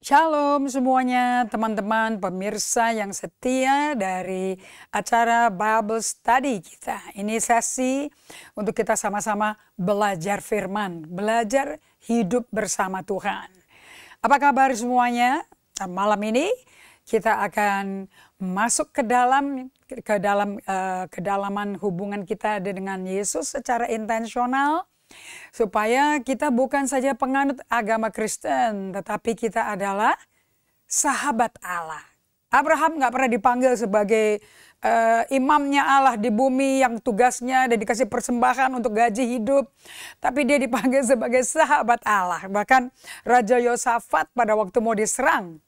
Shalom semuanya, teman-teman pemirsa yang setia dari acara Bible Study kita. Ini sesi untuk kita sama-sama belajar firman, belajar hidup bersama Tuhan. Apa kabar semuanya? Malam ini kita akan masuk ke kedalaman hubungan kita dengan Yesus secara intensional. Supaya kita bukan saja penganut agama Kristen, tetapi kita adalah sahabat Allah. Abraham nggak pernah dipanggil sebagai imamnya Allah di bumi yang tugasnya dan dikasih persembahan untuk gaji hidup. Tapi dia dipanggil sebagai sahabat Allah. Bahkan Raja Yosafat pada waktu mau diserang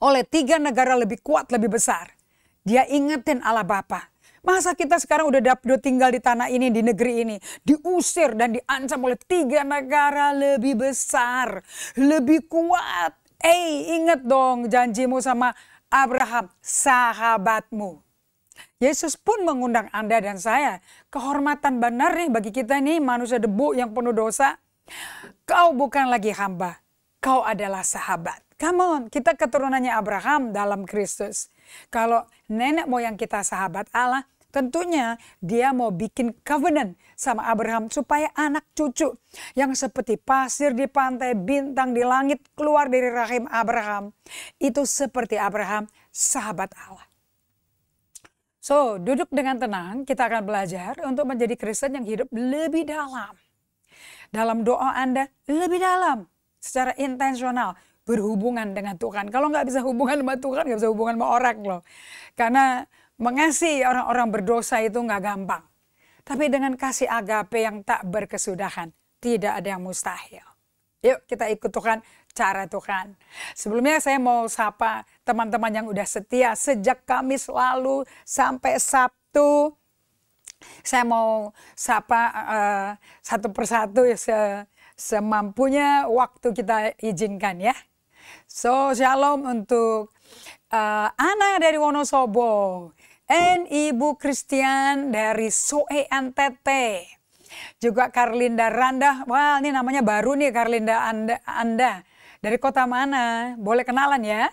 oleh 3 negara lebih kuat, lebih besar. Dia ingetin Allah Bapa. Masa kita sekarang udah tinggal di tanah ini, di negeri ini, diusir dan diancam oleh 3 negara lebih besar, lebih kuat. Ingat dong janjimu sama Abraham, sahabatmu. Yesus pun mengundang Anda dan saya. Kehormatan benar nih bagi kita nih manusia debu yang penuh dosa. Kau bukan lagi hamba, kau adalah sahabat. Come on, kita keturunannya Abraham dalam Kristus. Kalau nenek moyang kita sahabat Allah, tentunya dia mau bikin covenant sama Abraham supaya anak cucu yang seperti pasir di pantai, bintang di langit keluar dari rahim Abraham. Itu seperti Abraham, sahabat Allah. So, duduk dengan tenang, kita akan belajar untuk menjadi Kristen yang hidup lebih dalam. Dalam doa Anda, lebih dalam, secara intensional, berhubungan dengan Tuhan. Kalau nggak bisa hubungan sama Tuhan, nggak bisa hubungan sama orang loh. Karena mengasihi orang-orang berdosa itu nggak gampang. Tapi dengan kasih agape yang tak berkesudahan, tidak ada yang mustahil. Yuk kita ikut Tuhan, cara Tuhan. Sebelumnya saya mau sapa teman-teman yang udah setia sejak Kamis lalu sampai Sabtu. Saya mau sapa satu persatu semampunya waktu kita izinkan ya. So shalom untuk Ana dari Wonosobo. Dan Ibu Christian dari Soe NTT. Juga Karlinda Randa. Wah ini namanya baru nih Karlinda Anda. Dari kota mana? Boleh kenalan ya.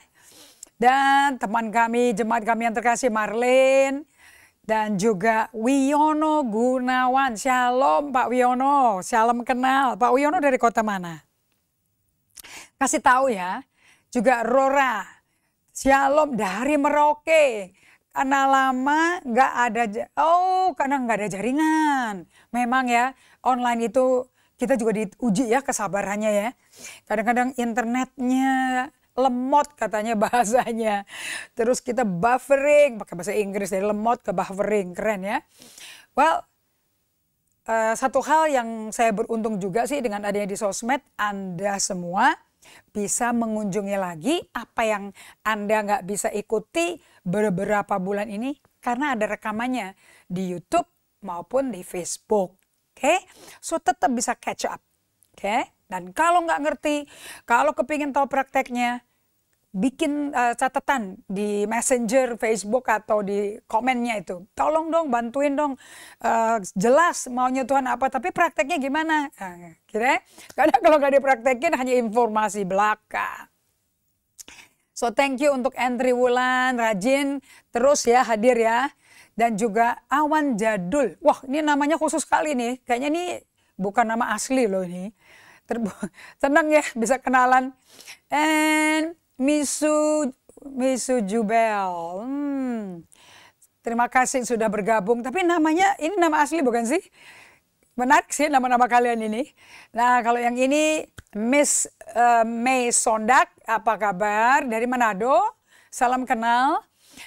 Dan teman kami, jemaat kami yang terkasih Marlene. Dan juga Wiono Gunawan. Shalom Pak Wiono. Shalom kenal. Pak Wiono dari kota mana? Kasih tahu ya. Juga Rora. Shalom dari Merauke. Karena lama nggak ada, karena nggak ada jaringan. Memang ya, online itu kita juga diuji ya kesabarannya ya. Kadang-kadang internetnya lemot katanya bahasanya. Terus kita buffering, pakai bahasa Inggris dari lemot ke buffering, keren ya. Well, satu hal yang saya beruntung juga sih dengan adanya di sosmed, Anda semua bisa mengunjungi lagi apa yang Anda nggak bisa ikuti beberapa bulan ini karena ada rekamannya di YouTube maupun di Facebook. Oke, so tetap bisa catch up. Oke, dan kalau nggak ngerti, kalau kepingin tahu prakteknya, bikin catatan di Messenger, Facebook atau di komennya itu. Tolong dong, bantuin dong. Jelas maunya Tuhan apa, tapi prakteknya gimana? Karena kalau nggak dipraktekin hanya informasi belaka. So thank you untuk Entry Wulan, rajin terus ya hadir ya. Dan juga Awan Jadul. Wah ini namanya khusus sekali nih. Kayaknya ini bukan nama asli loh ini. Tenang ya bisa kenalan. And Misu Jubel. Terima kasih sudah bergabung. Tapi namanya ini nama asli bukan sih? Menarik sih nama-nama kalian ini. Nah kalau yang ini Miss May Sondak. Apa kabar? Dari Manado. Salam kenal.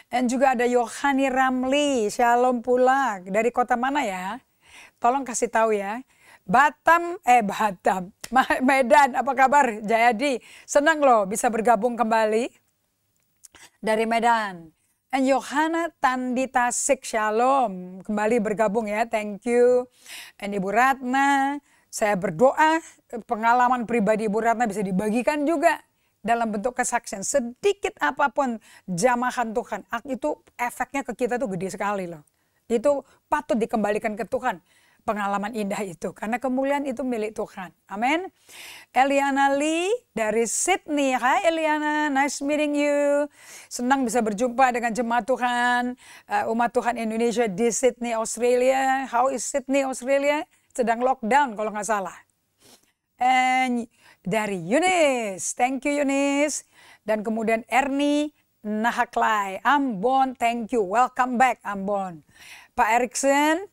Dan juga ada Yohani Ramli. Shalom pula. Dari kota mana ya? Tolong kasih tahu ya. Batam. Medan, apa kabar Jayadi? Senang loh bisa bergabung kembali dari Medan. And Yohana Tandita Sik, shalom. Kembali bergabung ya, thank you. And Ibu Ratna, saya berdoa pengalaman pribadi Ibu Ratna bisa dibagikan juga dalam bentuk kesaksian. Sedikit apapun jamahan Tuhan, itu efeknya ke kita tuh gede sekali loh. Itu patut dikembalikan ke Tuhan. pengalaman indah itu. Karena kemuliaan itu milik Tuhan. Amin. Eliana Lee dari Sydney. Hai Eliana, nice meeting you. Senang bisa berjumpa dengan jemaat Tuhan, umat Tuhan Indonesia di Sydney, Australia. How is Sydney, Australia? Sedang lockdown kalau nggak salah. And dari Yunis, thank you Yunis. Dan kemudian Ernie Nahaklai, Ambon, thank you. Welcome back Ambon. Pak Erikson,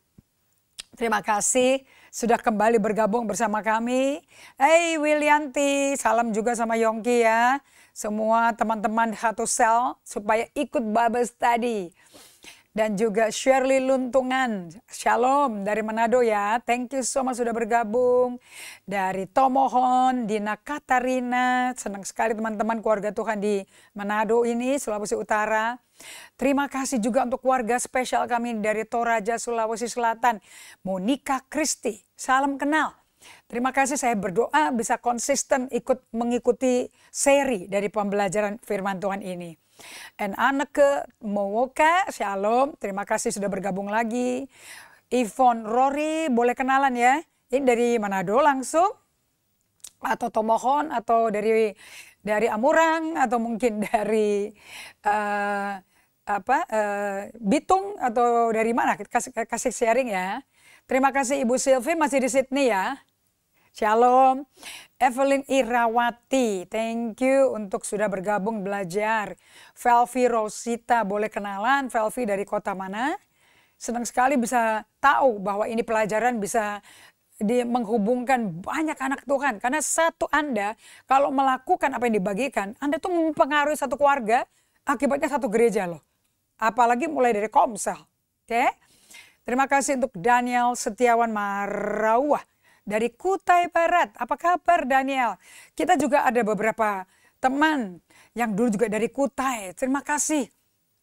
terima kasih sudah kembali bergabung bersama kami. Hey Willianti, salam juga sama Yongki ya. Semua teman-teman Satu Sel supaya ikut Bible Study. Dan juga Shirley Luntungan, Shalom dari Manado ya. Thank you so much sudah bergabung. Dari Tomohon, Dina Katarina. Senang sekali teman-teman keluarga Tuhan di Manado ini, Sulawesi Utara. Terima kasih juga untuk keluarga spesial kami dari Toraja, Sulawesi Selatan. Monica Kristi, salam kenal. Terima kasih, saya berdoa bisa konsisten mengikuti seri dari pembelajaran firman Tuhan ini. And Anneke Mowoka, Shalom, terima kasih sudah bergabung lagi. Yvonne Rory, boleh kenalan ya. Ini dari Manado langsung, atau Tomohon, atau dari Amurang, atau mungkin dari Bitung, atau dari mana? Kasih sharing ya. Terima kasih Ibu Sylvie masih di Sydney ya. Shalom. Evelyn Irawati, thank you untuk sudah bergabung belajar. Velvi Rosita, boleh kenalan Velvi dari kota mana? Senang sekali bisa tahu bahwa ini pelajaran bisa menghubungkan banyak anak Tuhan. Karena satu Anda kalau melakukan apa yang dibagikan, Anda tuh mempengaruhi satu keluarga, akibatnya satu gereja loh. Apalagi mulai dari Komsel. Oke? Terima kasih untuk Daniel Setiawan Marawah dari Kutai Barat. Apa kabar Daniel? Kita juga ada beberapa teman yang dulu juga dari Kutai. Terima kasih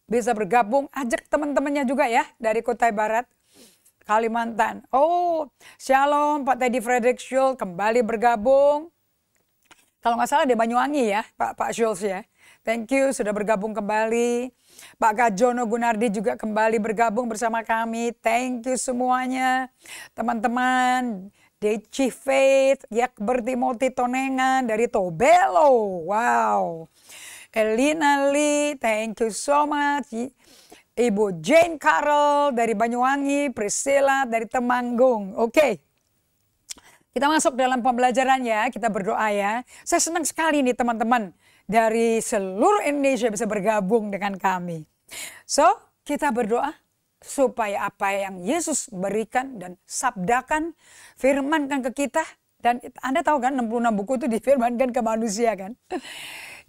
bisa bergabung. Ajak teman-temannya juga ya dari Kutai Barat, Kalimantan. Oh, Shalom Pak Teddy Frederick Schulz kembali bergabung. Kalau nggak salah di Banyuwangi ya Pak Schulz ya. Thank you sudah bergabung kembali. Pak Gajono Gunardi juga kembali bergabung bersama kami. Thank you semuanya. Teman-teman. Deci Faith, Yakber Timothy Tonengan dari Tobelo. Wow. Elina Lee, thank you so much. Ibu Jane Carol dari Banyuwangi, Priscilla dari Temanggung. Oke. Kita masuk dalam pembelajaran ya, kita berdoa ya. Saya senang sekali nih teman-teman dari seluruh Indonesia bisa bergabung dengan kami. So, kita berdoa supaya apa yang Yesus berikan dan sabdakan, firmankan ke kita. Dan Anda tahu kan 66 buku itu difirmankan ke manusia kan.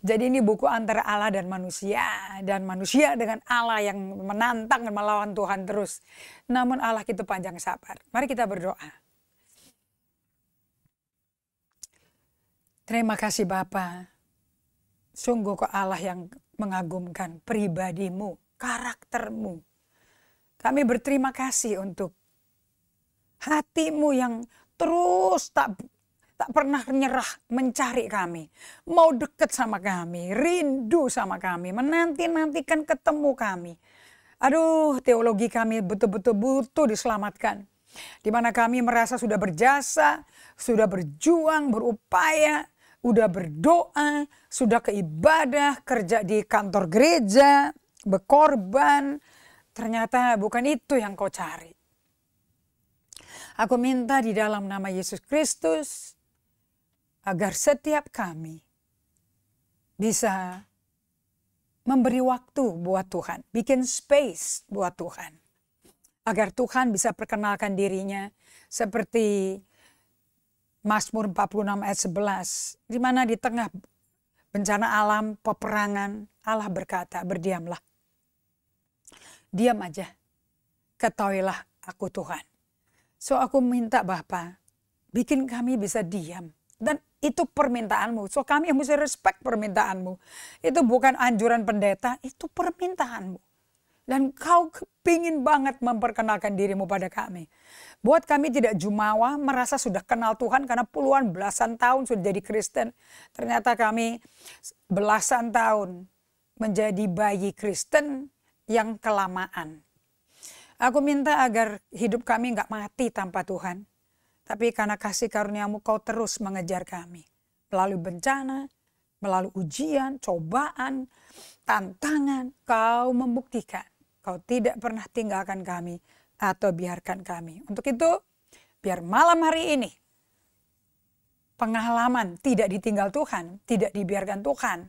Jadi ini buku antara Allah dan manusia. Dan manusia dengan Allah yang menantang dan melawan Tuhan terus. Namun Allah itu panjang sabar. Mari kita berdoa. Terima kasih Bapa. Sungguh kau Allah yang mengagumkan pribadimu, karaktermu. Kami berterima kasih untuk hatimu yang terus tak pernah nyerah mencari kami. Mau dekat sama kami, rindu sama kami, menanti-nantikan ketemu kami. Aduh, teologi kami betul-betul butuh diselamatkan. Di mana kami merasa sudah berjasa, sudah berjuang, berupaya, sudah berdoa, sudah keibadah, kerja di kantor gereja, berkorban. Ternyata bukan itu yang kau cari. Aku minta di dalam nama Yesus Kristus agar setiap kami bisa memberi waktu buat Tuhan, bikin space buat Tuhan. Agar Tuhan bisa perkenalkan dirinya seperti Mazmur 46 ayat 11. Di mana di tengah bencana alam, peperangan, Allah berkata, berdiamlah. Diam aja, ketahuilah aku Tuhan. So aku minta Bapa, bikin kami bisa diam. Dan itu permintaanmu, so kami mesti respect permintaanmu. Itu bukan anjuran pendeta, itu permintaanmu. Dan kau kepingin banget memperkenalkan dirimu pada kami. Buat kami tidak jumawa, merasa sudah kenal Tuhan karena puluhan belasan tahun sudah jadi Kristen. Ternyata kami belasan tahun menjadi bayi Kristen yang kelamaan. Aku minta agar hidup kami nggak mati tanpa Tuhan. Tapi karena kasih karunia-Mu Kau terus mengejar kami. Melalui bencana, melalui ujian, cobaan, tantangan, Kau membuktikan Kau tidak pernah tinggalkan kami atau biarkan kami. Untuk itu, biar malam hari ini pengalaman tidak ditinggal Tuhan, tidak dibiarkan Tuhan,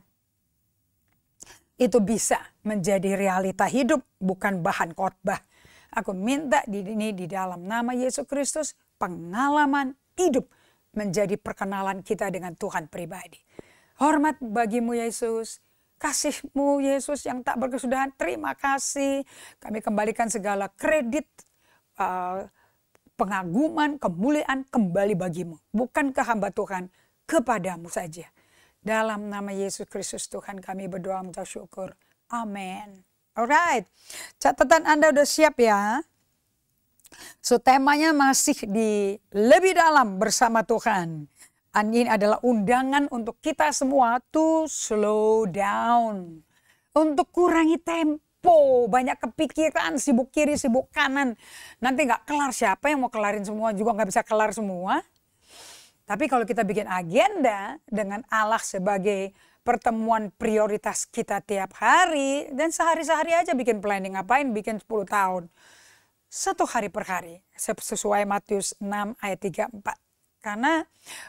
itu bisa menjadi realita hidup, bukan bahan khotbah. Aku minta ini di dalam nama Yesus Kristus, pengalaman hidup menjadi perkenalan kita dengan Tuhan pribadi. Hormat bagimu Yesus, kasih-Mu Yesus yang tak berkesudahan, terima kasih. Kami kembalikan segala kredit, pengaguman, kemuliaan kembali bagimu. Bukan ke hamba Tuhan, kepadamu saja. Dalam nama Yesus Kristus Tuhan kami berdoa mengucap syukur. Amin. Alright, catatan Anda udah siap ya? So temanya masih di lebih dalam bersama Tuhan. Ini adalah undangan untuk kita semua to slow down. Untuk kurangi tempo, banyak kepikiran, sibuk kiri, sibuk kanan. Nanti gak kelar, siapa yang mau kelarin semua juga gak bisa kelar semua. Tapi kalau kita bikin agenda dengan Allah sebagai pertemuan prioritas kita tiap hari, dan sehari-sehari aja bikin planning, ngapain bikin 10 tahun. 1 hari per hari, sesuai Matius 6 ayat 3-4. Karena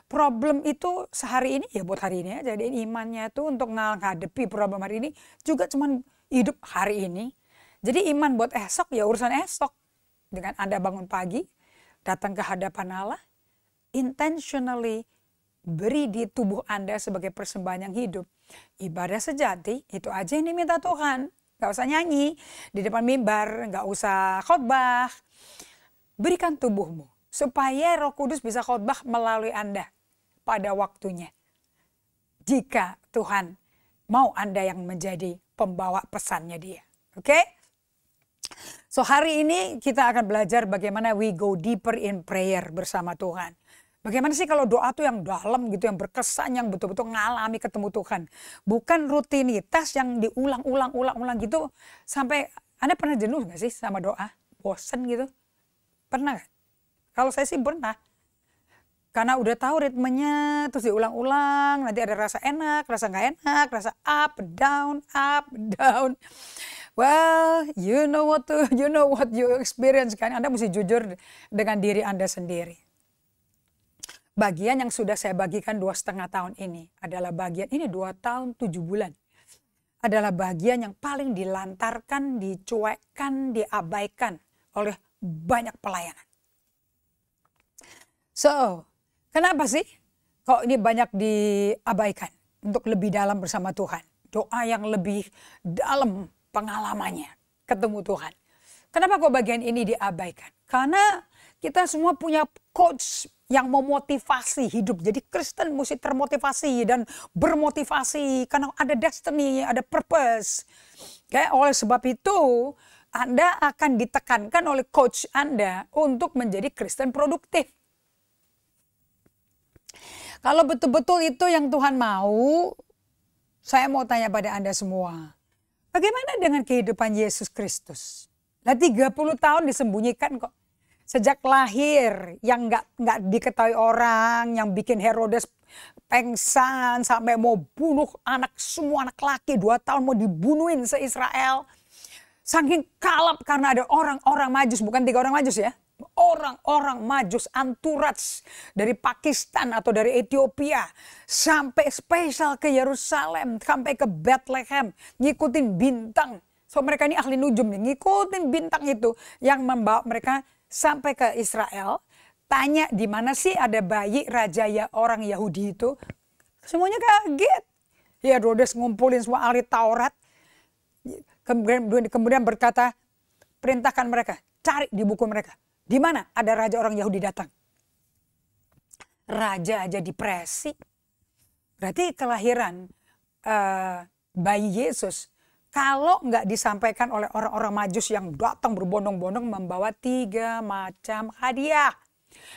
problem itu sehari ini ya buat hari ini aja. Jadi imannya itu untuk menghadapi problem hari ini juga cuman hidup hari ini. Jadi iman buat esok ya urusan esok. Dengan Anda bangun pagi, datang ke hadapan Allah, intentionally beri di tubuh Anda sebagai persembahan yang hidup. Ibadah sejati, itu aja yang diminta Tuhan. Gak usah nyanyi di depan mimbar, gak usah khotbah. Berikan tubuhmu supaya Roh Kudus bisa khotbah melalui Anda pada waktunya. Jika Tuhan mau Anda yang menjadi pembawa pesannya Dia. Oke? So hari ini kita akan belajar bagaimana we go deeper in prayer bersama Tuhan. Bagaimana sih kalau doa tuh yang dalam gitu, yang berkesan, yang betul-betul ngalami ketemu Tuhan. Bukan rutinitas yang diulang-ulang gitu. Sampai Anda pernah jenuh gak sih sama doa? Bosen gitu? Pernah gak? Kalau saya sih pernah. Karena udah tahu ritmenya, terus diulang-ulang, nanti ada rasa enak, rasa gak enak, rasa up, down, up, down. Well, you know what you experience kan. Anda mesti jujur dengan diri Anda sendiri. Bagian yang sudah saya bagikan 2,5 tahun ini adalah bagian ini 2 tahun 7 bulan. Adalah bagian yang paling dilantarkan, dicuekkan, diabaikan oleh banyak pelayanan. So, kenapa sih kok ini banyak diabaikan untuk lebih dalam bersama Tuhan? Doa yang lebih dalam pengalamannya ketemu Tuhan. Kenapa kok bagian ini diabaikan? Karena kita semua punya coach yang memotivasi hidup. Jadi Kristen mesti termotivasi dan bermotivasi karena ada destiny, ada purpose. Oleh sebab itu Anda akan ditekankan oleh coach Anda untuk menjadi Kristen produktif. Kalau betul-betul itu yang Tuhan mau, saya mau tanya pada Anda semua. Bagaimana dengan kehidupan Yesus Kristus? Nah 30 tahun disembunyikan kok. Sejak lahir yang nggak diketahui orang, yang bikin Herodes pengsan sampai mau bunuh semua anak laki 2 tahun mau dibunuhin se-Israel. Saking kalap karena ada orang-orang Majus, bukan 3 orang Majus ya. Orang-orang Majus Anturats dari Pakistan atau dari Ethiopia sampai spesial ke Yerusalem, sampai ke Bethlehem, ngikutin bintang. So mereka ini ahli nujum nih, ngikutin bintang itu yang membawa mereka sampai ke Israel. Tanya di mana sih ada bayi raja ya orang Yahudi itu. Semuanya kaget. Ya Herodes ngumpulin semua ahli Taurat. Kemudian berkata, perintahkan mereka, cari di buku mereka. Di mana ada raja orang Yahudi datang. Raja aja depresi. Berarti kelahiran bayi Yesus, kalau nggak disampaikan oleh orang-orang Majus yang datang berbondong-bondong membawa 3 macam hadiah.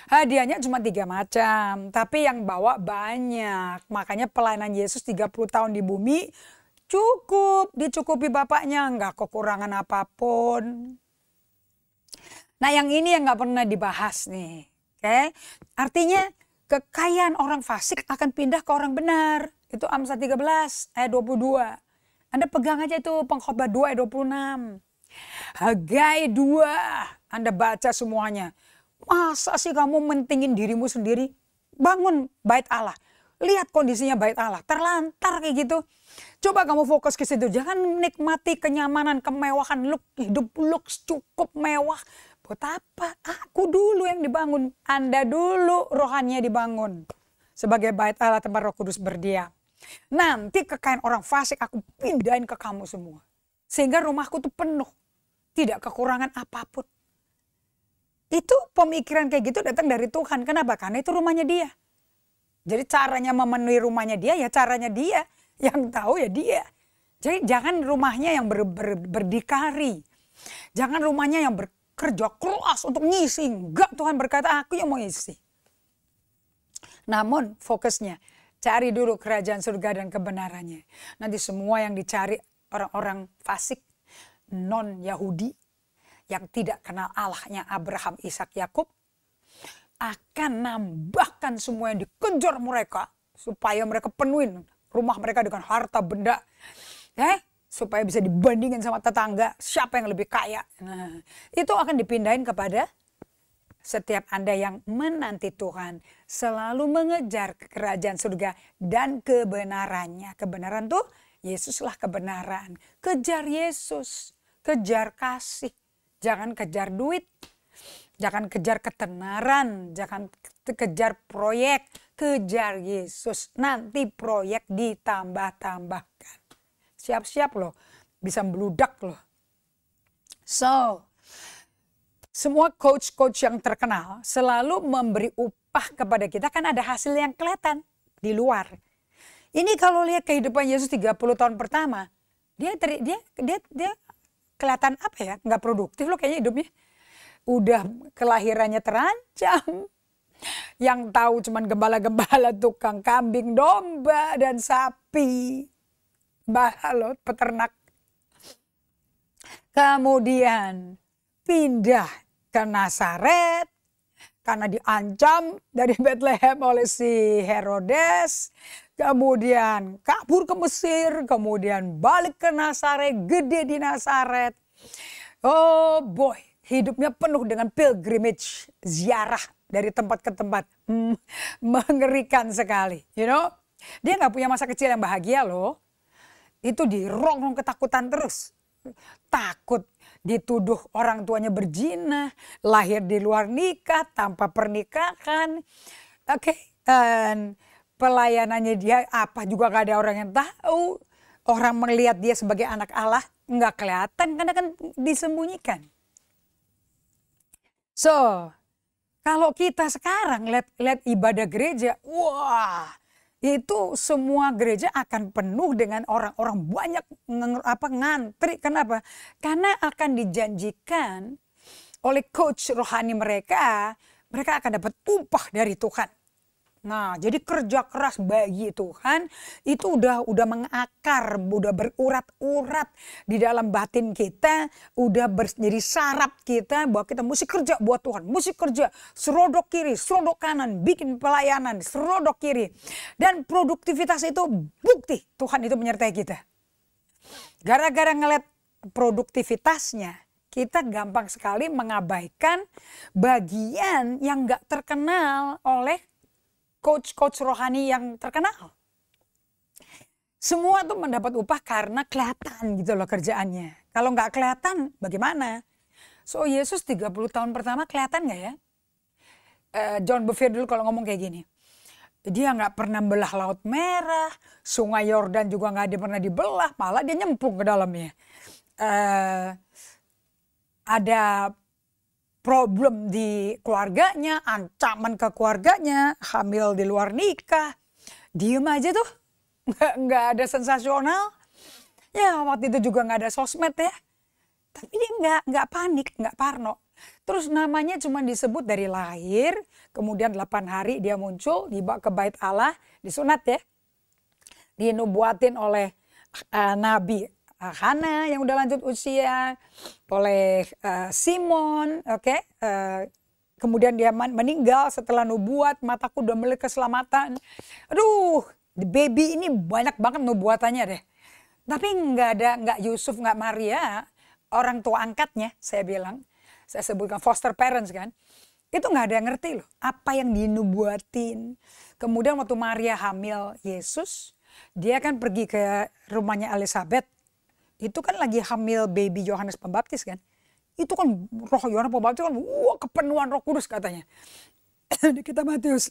Hadiahnya cuma 3 macam, tapi yang bawa banyak. Makanya pelayanan Yesus 30 tahun di bumi cukup, dicukupi Bapaknya, nggak kekurangan apapun. Nah yang ini yang nggak pernah dibahas nih. Oke, artinya kekayaan orang fasik akan pindah ke orang benar. Itu Amsal 13 ayat 22. Anda pegang aja itu Pengkhotbah 2 ayat 26. Hagai 2, Anda baca semuanya. Masa sih kamu mentingin dirimu sendiri? Bangun bait Allah. Lihat kondisinya bait Allah, terlantar kayak gitu. Coba kamu fokus ke situ. Jangan menikmati kenyamanan, kemewahan, hidup lux cukup mewah. Buat apa? Aku dulu yang dibangun. Anda dulu rohannya dibangun. Sebagai bait Allah tempat Roh Kudus berdiam. Nanti kekayaan orang fasik aku pindahin ke kamu semua. Sehingga rumahku tuh penuh. Tidak kekurangan apapun. Itu pemikiran kayak gitu datang dari Tuhan. Kenapa? Karena itu rumahnya dia. Jadi caranya memenuhi rumahnya dia ya caranya dia. Yang tahu ya dia. Jadi jangan rumahnya yang berdikari. Jangan rumahnya yang bekerja keras untuk ngisi. Enggak, Tuhan berkata aku yang mau ngisi. Namun fokusnya cari dulu kerajaan surga dan kebenarannya. Nanti semua yang dicari orang-orang fasik, non-Yahudi, yang tidak kenal Allahnya Abraham, Ishak, Yakub, akan nambahkan semua yang dikejar mereka supaya mereka penuhin rumah mereka dengan harta benda, supaya bisa dibandingin sama tetangga siapa yang lebih kaya. Nah, itu akan dipindahin kepada setiap Anda yang menanti Tuhan selalu mengejar kerajaan surga dan kebenarannya. Kebenaran tuh Yesuslah kebenaran. Kejar Yesus, kejar kasih, jangan kejar duit. Jangan kejar ketenaran, jangan kejar proyek, kejar Yesus. Nanti proyek ditambah-tambahkan. Siap-siap loh, bisa meludak loh. So, semua coach-coach yang terkenal selalu memberi upah kepada kita kan ada hasil yang kelihatan di luar. Ini kalau lihat kehidupan Yesus 30 tahun pertama, dia kelihatan apa ya? Nggak produktif loh kayaknya hidupnya. Udah kelahirannya terancam. Yang tahu cuman gembala-gembala, tukang kambing, domba, dan sapi. Loh, peternak. Kemudian pindah ke Nazaret. Karena diancam dari Bethlehem oleh si Herodes. Kemudian kabur ke Mesir. Kemudian balik ke Nazaret, gede di Nazaret. Oh boy. Hidupnya penuh dengan pilgrimage, ziarah dari tempat ke tempat. Mengerikan sekali, you know. Dia nggak punya masa kecil yang bahagia loh. Itu dirongrong ketakutan terus. Takut dituduh orang tuanya berzina, lahir di luar nikah, tanpa pernikahan. Oke, dan pelayanannya dia apa juga gak ada orang yang tahu. Orang melihat dia sebagai anak Allah, nggak kelihatan karena kan disembunyikan. So, kalau kita sekarang lihat ibadah gereja, wah, itu semua gereja akan penuh dengan orang-orang banyak ngantri. Kenapa? Karena akan dijanjikan oleh coach rohani mereka akan dapat upah dari Tuhan. Nah, jadi kerja keras bagi Tuhan itu udah mengakar, udah berurat-urat di dalam batin kita, udah jadi saraf kita bahwa kita mesti kerja buat Tuhan, mesti kerja serodok kiri, serodok kanan, bikin pelayanan, serodok kiri. Dan produktivitas itu bukti Tuhan itu menyertai kita. Gara-gara ngeliat produktivitasnya, kita gampang sekali mengabaikan bagian yang gak terkenal oleh coach-coach rohani yang terkenal. Semua tuh mendapat upah karena kelihatan gitu loh kerjaannya. Kalau nggak kelihatan bagaimana? So Yesus 30 tahun pertama kelihatan nggak ya? John Bevere dulu kalau ngomong kayak gini. Dia nggak pernah belah Laut Merah, Sungai Yordan juga nggak pernah dibelah, malah dia nyemplung ke dalamnya. Ada problem di keluarganya, ancaman ke keluarganya, hamil di luar nikah. Diem aja tuh, nggak ada sensasional. Ya waktu itu juga nggak ada sosmed ya. Tapi dia nggak panik, nggak parno. Terus namanya cuma disebut dari lahir, kemudian 8 hari dia muncul, dibawa ke bait Allah, disunat ya. Dinubuatin oleh Nabi Hana yang udah lanjut usia, oleh Simon, oke. Kemudian dia meninggal setelah nubuat, mataku udah melihat keselamatan. Aduh, the baby ini banyak banget nubuatannya deh. Tapi nggak Yusuf, nggak Maria, orang tua angkatnya saya bilang, saya sebutkan foster parents kan. Itu nggak ada yang ngerti loh, apa yang dinubuatin. Kemudian waktu Maria hamil Yesus, dia kan pergi ke rumahnya Elizabeth. Itu kan lagi hamil baby Yohanes Pembaptis kan. Itu kan roh Yohanes Pembaptis kan, wah kepenuhan Roh Kudus katanya. Di kitab Matius.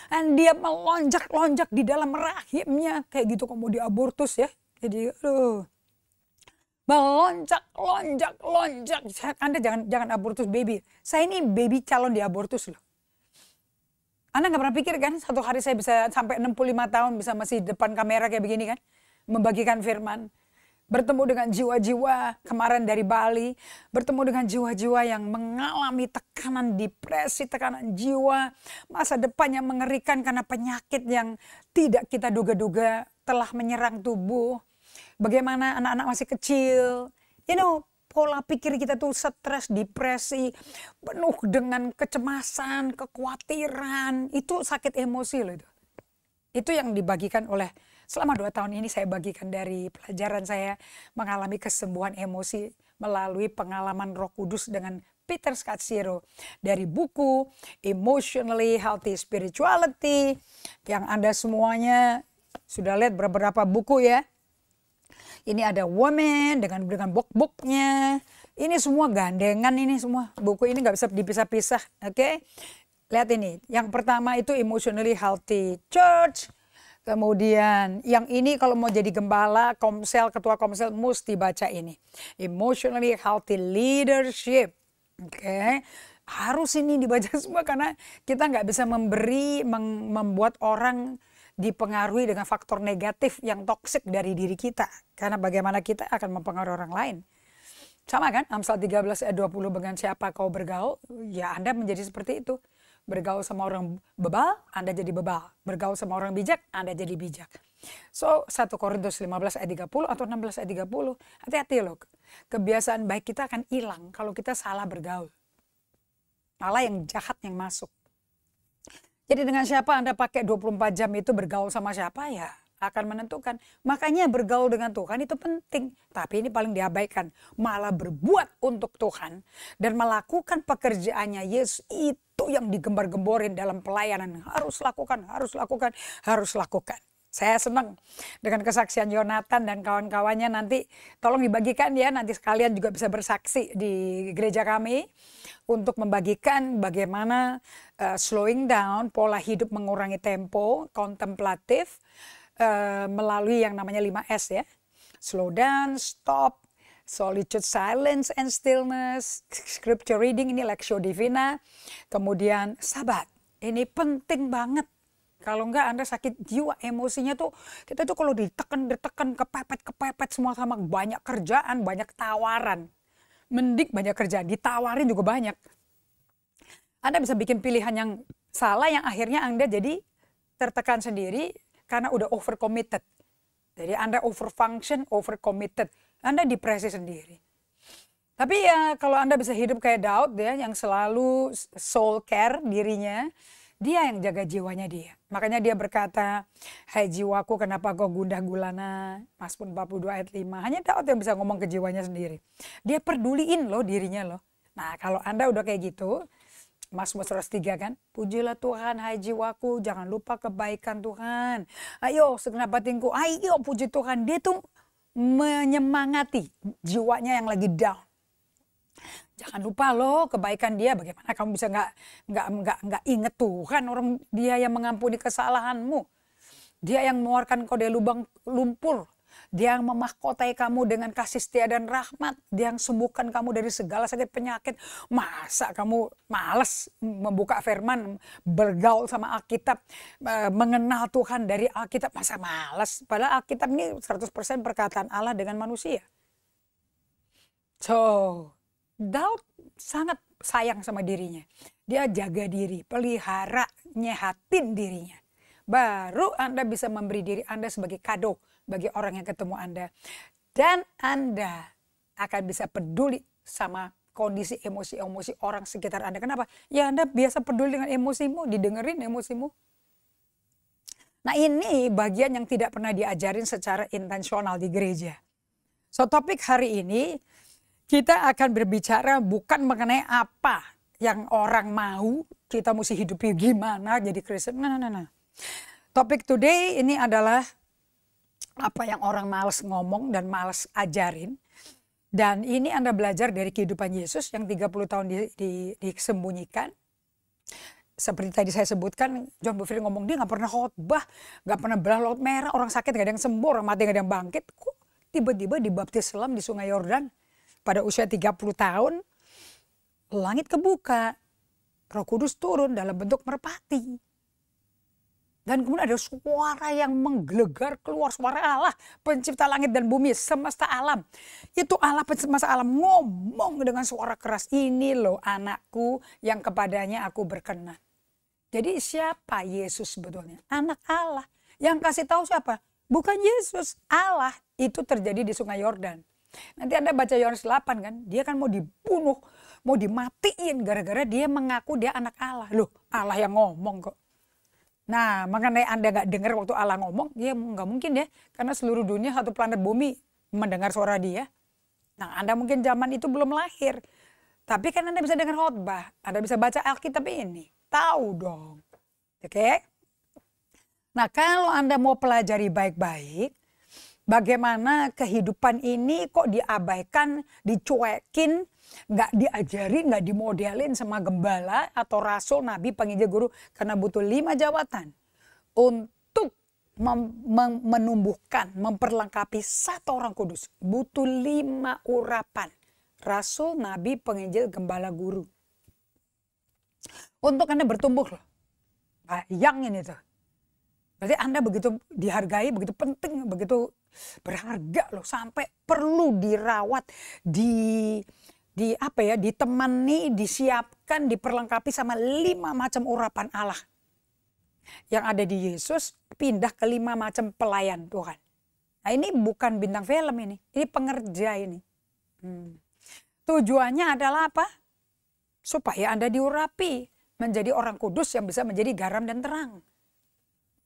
Dan dia melonjak-lonjak di dalam rahimnya. Kayak gitu kamu diabortus ya. Jadi aduh. Melonjak. Anda jangan abortus baby. Saya ini baby calon diabortus loh. Anda gak pernah pikir kan satu hari saya bisa sampai 65 tahun bisa masih depan kamera kayak begini kan. Membagikan firman. Bertemu dengan jiwa-jiwa kemarin dari Bali. Bertemu dengan jiwa-jiwa yang mengalami tekanan depresi, tekanan jiwa. Masa depan yang mengerikan karena penyakit yang tidak kita duga-duga telah menyerang tubuh. Bagaimana anak-anak masih kecil. Pola pikir kita tuh stres, depresi. Penuh dengan kecemasan, kekhawatiran. Itu sakit emosi loh itu. Itu yang dibagikan oleh selama 2 tahun ini saya bagikan dari pelajaran saya mengalami kesembuhan emosi melalui pengalaman Roh Kudus dengan Peter Scazzero dari buku Emotionally Healthy Spirituality yang Anda semuanya sudah lihat beberapa buku ya. Ini ada Woman dengan book-booknya. Ini semua gandengan ini semua. Buku ini nggak bisa dipisah-pisah. Oke. Lihat ini. Yang pertama itu Emotionally Healthy Church. Kemudian yang ini kalau mau jadi gembala, ketua komsel mesti baca ini. Emotionally Healthy Leadership. Oke. Harus ini dibaca semua karena kita nggak bisa membuat orang dipengaruhi dengan faktor negatif yang toksik dari diri kita. Karena bagaimana kita akan mempengaruhi orang lain. Sama kan? Amsal 13 ayat 20, dengan siapa kau bergaul, ya Anda menjadi seperti itu. Bergaul sama orang bebal, Anda jadi bebal. Bergaul sama orang bijak, Anda jadi bijak. So, 1 Korintus 15 ayat 30 atau 16 ayat 30. Hati-hati loh. Kebiasaan baik kita akan hilang kalau kita salah bergaul. Malah yang jahat yang masuk. Jadi dengan siapa Anda pakai 24 jam itu bergaul sama siapa ya akan menentukan. Makanya bergaul dengan Tuhan itu penting. Tapi ini paling diabaikan. Malah berbuat untuk Tuhan. Dan melakukan pekerjaannya Yesus itu yang digembar-gemborin dalam pelayanan. Harus lakukan. Saya senang dengan kesaksian Yonatan dan kawan-kawannya. Nanti tolong dibagikan ya. Nanti sekalian juga bisa bersaksi di gereja kami. Untuk membagikan bagaimana slowing down, pola hidup mengurangi tempo, kontemplatif. Melalui yang namanya 5S ya. Slow down, stop, solitude, silence and stillness, scripture reading, ini Lectio Divina. Kemudian sabat, ini penting banget. Kalau enggak Anda sakit jiwa, emosinya tuh, kita tuh kalau ditekan, kepepet semua sama banyak kerjaan, banyak tawaran. Mending banyak kerjaan, ditawarin juga banyak. Anda bisa bikin pilihan yang salah yang akhirnya Anda jadi tertekan sendiri, karena udah over committed. Jadi Anda over function, over committed. Anda depresi sendiri. Tapi ya kalau Anda bisa hidup kayak Daud ya, yang selalu soul care dirinya, dia yang jaga jiwanya dia. Makanya dia berkata, hai jiwaku kenapa kau gundah gulana. Mazmur 42 ayat 5. Hanya Daud yang bisa ngomong ke jiwanya sendiri. Dia peduliin loh dirinya loh. Nah kalau Anda udah kayak gitu, Mazmur 103 kan, pujilah Tuhan hai jiwaku, jangan lupa kebaikan Tuhan. Ayo segenap batinku, ayo puji Tuhan. Dia tuh menyemangati jiwanya yang lagi down. Jangan lupa loh kebaikan dia. Bagaimana kamu bisa nggak inget Tuhan, orang dia yang mengampuni kesalahanmu. Dia yang mengeluarkan kau dari lubang lumpur. Dia yang memahkotai kamu dengan kasih setia dan rahmat. Dia yang sembuhkan kamu dari segala sakit penyakit. Masa kamu malas membuka firman, bergaul sama Alkitab, mengenal Tuhan dari Alkitab. Masa malas? Padahal Alkitab ini 100% perkataan Allah dengan manusia. So, Daud sangat sayang sama dirinya. Dia jaga diri, pelihara, nyehatin dirinya. baru Anda bisa memberi diri Anda sebagai kado bagi orang yang ketemu Anda. Dan Anda akan bisa peduli sama kondisi emosi-emosi orang sekitar Anda. Kenapa? Ya Anda biasa peduli dengan emosimu, didengerin emosimu. Nah ini bagian yang tidak pernah diajarin secara intensional di gereja. So topik hari ini kita akan berbicara bukan mengenai apa yang orang mau, kita mesti hidupnya gimana jadi Kristen. Nah. Topik today ini adalah apa yang orang males ngomong dan males ajarin. Dan ini Anda belajar dari kehidupan Yesus yang 30 tahun disembunyikan. Seperti tadi saya sebutkan, John Bevere ngomong dia gak pernah khotbah, gak pernah belah laut merah, orang sakit gak ada yang sembuh, orang mati gak ada yang bangkit. Kok tiba-tiba dibaptis selam di Sungai Yordan pada usia 30 tahun, langit kebuka, Roh Kudus turun dalam bentuk merpati. Dan kemudian ada suara yang menggelegar keluar, suara Allah, pencipta langit dan bumi, semesta alam. Itu Allah semesta alam ngomong dengan suara keras, ini loh anakku yang kepadanya aku berkenan. Jadi siapa Yesus sebetulnya? Anak Allah. Yang kasih tahu siapa? Bukan Yesus, Allah. Itu terjadi di Sungai Yordan. Nanti Anda baca Yohanes 8 kan, dia kan mau dibunuh, mau dimatiin gara-gara dia mengaku dia anak Allah. Loh, Allah yang ngomong kok. Nah, mengenai Anda gak dengar waktu Allah ngomong, ya nggak mungkin ya. Karena seluruh dunia, satu planet bumi mendengar suara dia. Nah, Anda mungkin zaman itu belum lahir. Tapi kan Anda bisa dengar khotbah. Anda bisa baca Alkitab ini. Tahu dong. Oke? Nah, kalau Anda mau pelajari baik-baik, bagaimana kehidupan ini kok diabaikan, dicuekin, nggak diajarin, nggak dimodelin sama gembala atau rasul, nabi, penginjil, guru. Karena butuh 5 jabatan untuk menumbuhkan, memperlengkapi satu orang kudus. Butuh 5 urapan. Rasul, nabi, penginjil, gembala, guru. Untuk Anda bertumbuh loh. Bayangin itu. Berarti Anda begitu dihargai, begitu penting, begitu berharga loh. Sampai perlu dirawat, ditemani, disiapkan, diperlengkapi sama 5 macam urapan Allah. Yang ada di Yesus pindah ke 5 macam pelayan Tuhan. Nah ini bukan bintang film ini pengerja ini. Tujuannya adalah apa? Supaya Anda diurapi, menjadi orang kudus yang bisa menjadi garam dan terang.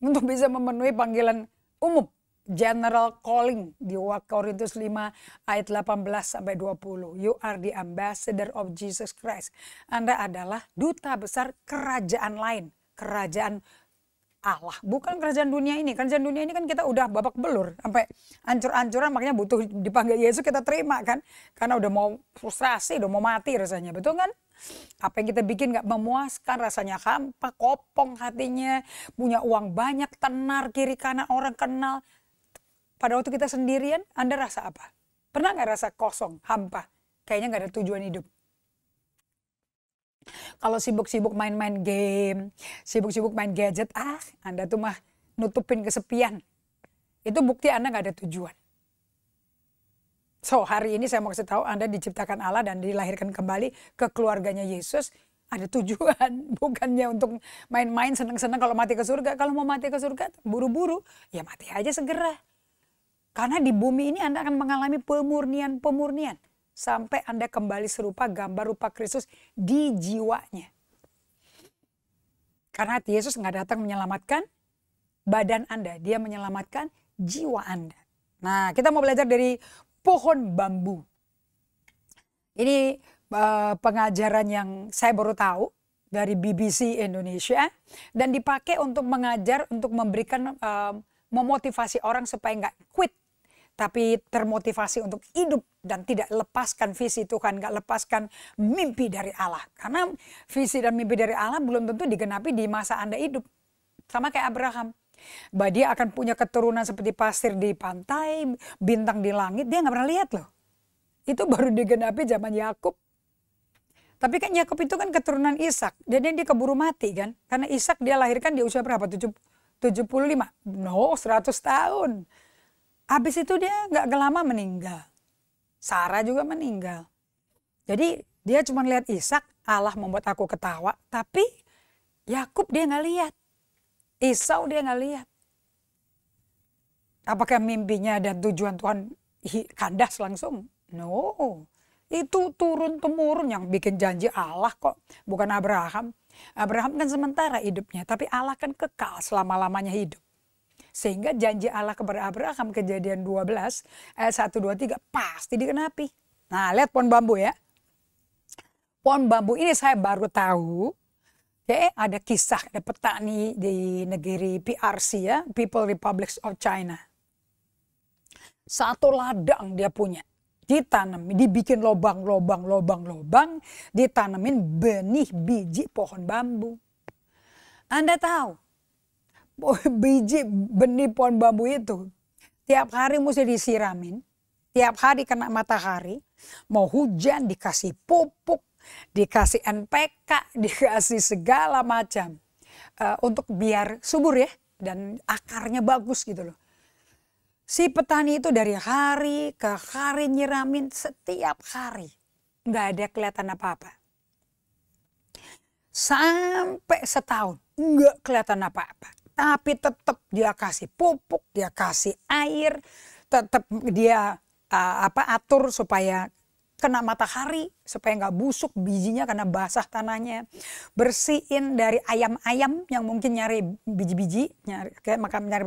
Untuk bisa memenuhi panggilan umum. General calling di Korintus 5 ayat 18-20. You are the ambassador of Jesus Christ. Anda adalah duta besar kerajaan lain. Kerajaan Allah. Bukan kerajaan dunia ini. Kerajaan dunia ini kan kita udah babak belur. Sampai ancur-ancuran makanya butuh dipanggil Yesus kita terima kan. Karena udah mau frustrasi, udah mau mati rasanya. Betul kan? Apa yang kita bikin gak memuaskan, rasanya hampa, kopong hatinya, punya uang banyak, tenar kiri kanan orang kenal. Pada waktu kita sendirian, Anda rasa apa? Pernah gak rasa kosong, hampa? Kayaknya gak ada tujuan hidup. Kalau sibuk-sibuk main-main game, sibuk-sibuk main gadget, Anda tuh mah nutupin kesepian. Itu bukti Anda gak ada tujuan. So hari ini saya mau kasih tahu Anda diciptakan Allah dan dilahirkan kembali ke keluarganya Yesus. Ada tujuan, bukannya untuk main-main seneng-seneng kalau mati ke surga. Kalau mau mati ke surga buru-buru, ya mati aja segera. Karena di bumi ini Anda akan mengalami pemurnian. Sampai Anda kembali serupa gambar rupa Kristus di jiwanya. Karena Yesus nggak datang menyelamatkan badan Anda, dia menyelamatkan jiwa Anda. Nah kita mau belajar dari pohon bambu. Ini pengajaran yang saya baru tahu dari BBC Indonesia. Dan dipakai untuk mengajar, untuk memberikan, memotivasi orang supaya nggak quit. Tapi termotivasi untuk hidup dan tidak lepaskan visi Tuhan, nggak lepaskan mimpi dari Allah. Karena visi dan mimpi dari Allah belum tentu digenapi di masa Anda hidup. Sama kayak Abraham. Bahwa dia akan punya keturunan seperti pasir di pantai, bintang di langit, dia nggak pernah lihat loh. Itu baru digenapi zaman Yakub. Tapi kan Yakub itu kan keturunan Ishak, jadi dia keburu mati kan. Karena Ishak dia lahirkan di usia berapa? 75? No, 100 tahun. Habis itu dia nggak lama meninggal. Sarah juga meninggal. Jadi dia cuma lihat Ishak, Allah membuat aku ketawa, tapi Yakub dia nggak lihat. Esau dia nggak lihat. Apakah mimpinya dan tujuan Tuhan kandas langsung? No. Itu turun-temurun yang bikin janji Allah kok. Bukan Abraham. Abraham kan sementara hidupnya. Tapi Allah kan kekal selama-lamanya hidup. Sehingga janji Allah kepada Abraham, Kejadian 12 ayat 1, 2, 3 pasti dikenapi. Nah, lihat pohon bambu ya. Pohon bambu ini saya baru tahu. Ada kisah, ada petani di negeri PRC ya, People Republic of China. Satu ladang dia punya. Ditanam, dibikin lobang, ditanamin benih biji pohon bambu. Anda tahu, biji benih pohon bambu itu tiap hari mesti disiramin, tiap hari kena matahari, mau hujan dikasih pupuk, dikasih NPK, dikasih segala macam untuk biar subur ya dan akarnya bagus gitu loh. Si petani itu dari hari ke hari nyiramin setiap hari. Nggak ada kelihatan apa-apa. Sampai setahun nggak kelihatan apa-apa. Tapi tetap dia kasih pupuk, dia kasih air. Tetap dia atur supaya kena matahari. Supaya nggak busuk bijinya karena basah tanahnya. Bersihin dari ayam-ayam yang mungkin nyari biji-biji, nyari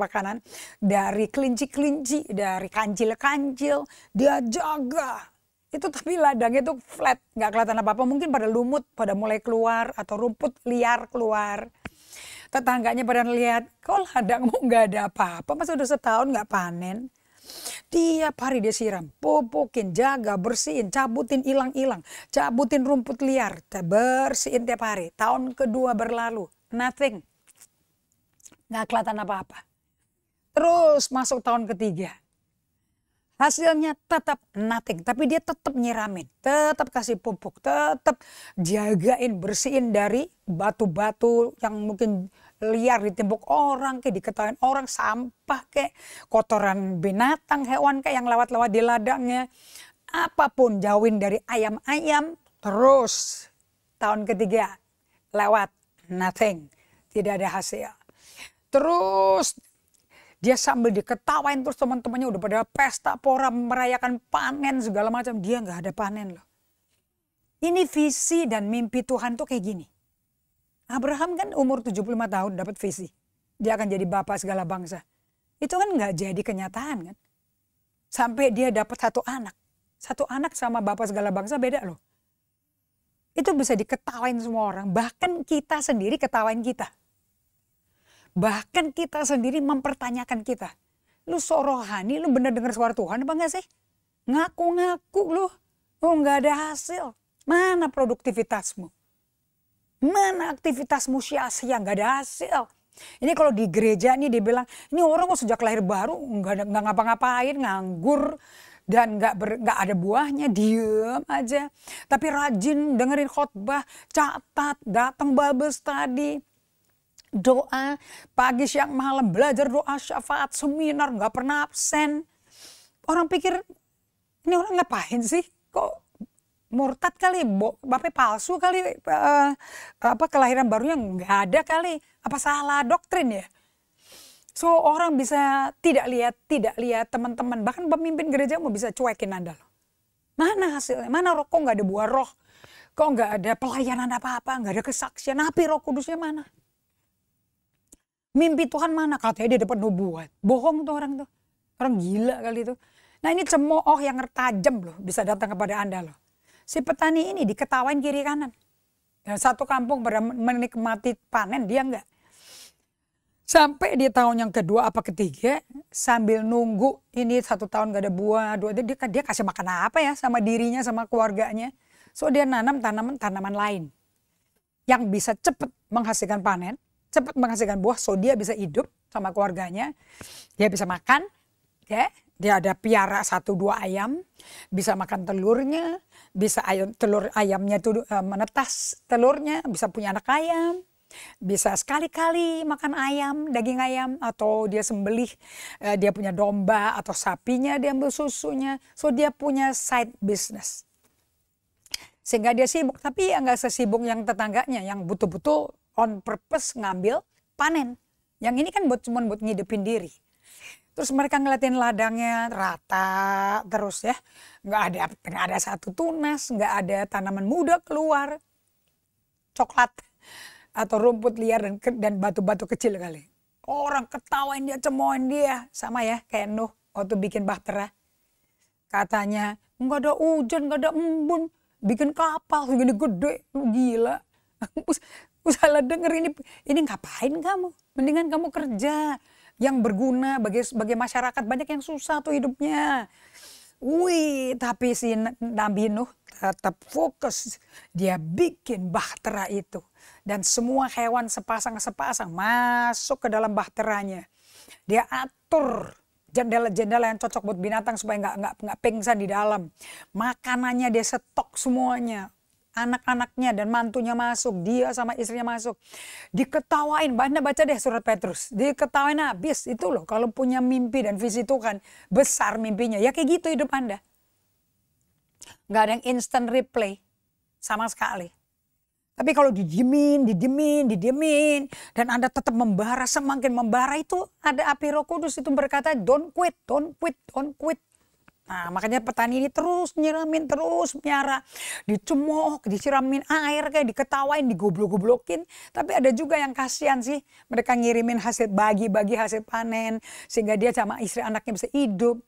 makanan. Dari kelinci-kelinci, dari kancil-kancil. Dia jaga. Itu tapi ladangnya itu flat, nggak kelihatan apa-apa. Mungkin pada lumut, pada mulai keluar. Atau rumput liar keluar. Tetangganya pada lihat, kok ladangmu nggak ada apa-apa. Masa udah setahun nggak panen. Tiap hari dia siram, pupukin, jaga, bersihin, cabutin ilang-ilang, cabutin rumput liar, bersihin tiap hari. Tahun kedua berlalu, nothing. Nggak kelihatan apa-apa. Terus masuk tahun ketiga. Hasilnya tetap nothing, tapi dia tetap nyiramin, tetap kasih pupuk, tetap jagain, bersihin dari batu-batu yang mungkin liar ditimbuk orang, kayak diketahui orang, sampah kayak kotoran binatang, hewan kayak yang lewat-lewat di ladangnya. Apapun jauhin dari ayam-ayam, terus tahun ketiga lewat, nothing, tidak ada hasil. Terus dia sambil diketawain terus teman-temannya udah pada pesta pora merayakan panen segala macam. Dia nggak ada panen loh. Ini visi dan mimpi Tuhan tuh kayak gini. Abraham kan umur 75 tahun dapat visi. Dia akan jadi bapak segala bangsa. Itu kan nggak jadi kenyataan kan. Sampai dia dapat satu anak. Satu anak sama bapak segala bangsa beda loh. Itu bisa diketawain semua orang. Bahkan kita sendiri ketawain kita. Bahkan kita sendiri mempertanyakan kita. Lu sok rohani, lu bener denger suara Tuhan apa enggak sih? Ngaku-ngaku lu. Oh nggak ada hasil. Mana produktivitasmu? Mana aktivitasmu sia-sia nggak ada hasil? Ini kalau di gereja nih dibilang, ini orang kok sejak lahir baru nggak ngapa-ngapain, nganggur. Dan nggak ada buahnya, diem aja. Tapi rajin dengerin khotbah, catat, datang Bible study. Doa pagi siang malam, belajar doa syafaat, seminar, nggak pernah absen. Orang pikir ini orang ngapain sih? Kok murtad kali, bapak palsu kali, kelahiran barunya nggak ada kali. Apa salah doktrin ya? So orang bisa tidak lihat teman-teman, bahkan pemimpin gereja mau bisa cuekin Anda loh. Mana hasilnya? Mana roh? Kok nggak ada buah roh? Kok nggak ada pelayanan apa-apa? Nggak ada kesaksian? Api Roh Kudusnya mana? Mimpi Tuhan mana? Katanya dia dapat nubuat. Bohong tuh orang tuh. Orang gila kali itu. Nah ini cemooh yang tajam loh. Bisa datang kepada Anda loh. Si petani ini diketawain kiri kanan. Dan satu kampung pada menikmati panen, dia enggak. Sampai di tahun yang kedua apa ketiga. Sambil nunggu ini 1 tahun gak ada buah. Dia kasih makan apa ya sama dirinya sama keluarganya. So dia nanam tanaman lain. Yang bisa cepat menghasilkan panen. Cepat menghasilkan buah, so dia bisa hidup sama keluarganya. Dia bisa makan, ya. Dia ada piara 1-2 ayam, bisa makan telurnya, bisa telur ayamnya itu menetas telurnya, bisa punya anak ayam, bisa sekali-kali makan ayam, daging ayam, atau dia sembelih, dia punya domba atau sapinya, dia ambil susunya, so dia punya side business. Sehingga dia sibuk, tapi ya nggak sesibuk yang tetangganya, yang betul-betul on purpose ngambil panen. Yang ini kan cuma buat ngidupin diri. Terus mereka ngeliatin ladangnya rata terus ya. Nggak ada satu tunas, nggak ada tanaman muda keluar. Coklat atau rumput liar dan batu-batu kecil kali. Orang ketawain dia, cemoin dia. Sama ya kayak Nuh waktu bikin bahtera. Katanya nggak ada hujan, nggak ada embun. Bikin kapal segini gede, lu gila. Salah denger ini ngapain kamu? Mendingan kamu kerja yang berguna bagi masyarakat. Banyak yang susah tuh hidupnya. Wih, tapi si Nabi Nuh tetap fokus. Dia bikin bahtera itu. Dan semua hewan sepasang-sepasang masuk ke dalam bahteranya. Dia atur jendela-jendela yang cocok buat binatang supaya nggak pingsan di dalam. Makanannya dia stok semuanya. Anak-anaknya dan mantunya masuk, dia sama istrinya masuk. Diketawain, Anda baca deh surat Petrus. Diketawain habis itu loh, kalau punya mimpi dan visi Tuhan, besar mimpinya. Ya kayak gitu hidup Anda. Nggak ada yang instant replay sama sekali. Tapi kalau didiemin, dan Anda tetap membara, semakin membara itu ada api Roh Kudus itu berkata, don't quit. Nah, makanya petani ini terus nyiramin, terus miara, dicemooh, disiramin air, kayak diketawain, digoblok-goblokin. Tapi ada juga yang kasihan sih, mereka ngirimin hasil, bagi-bagi hasil panen, sehingga dia sama istri anaknya bisa hidup.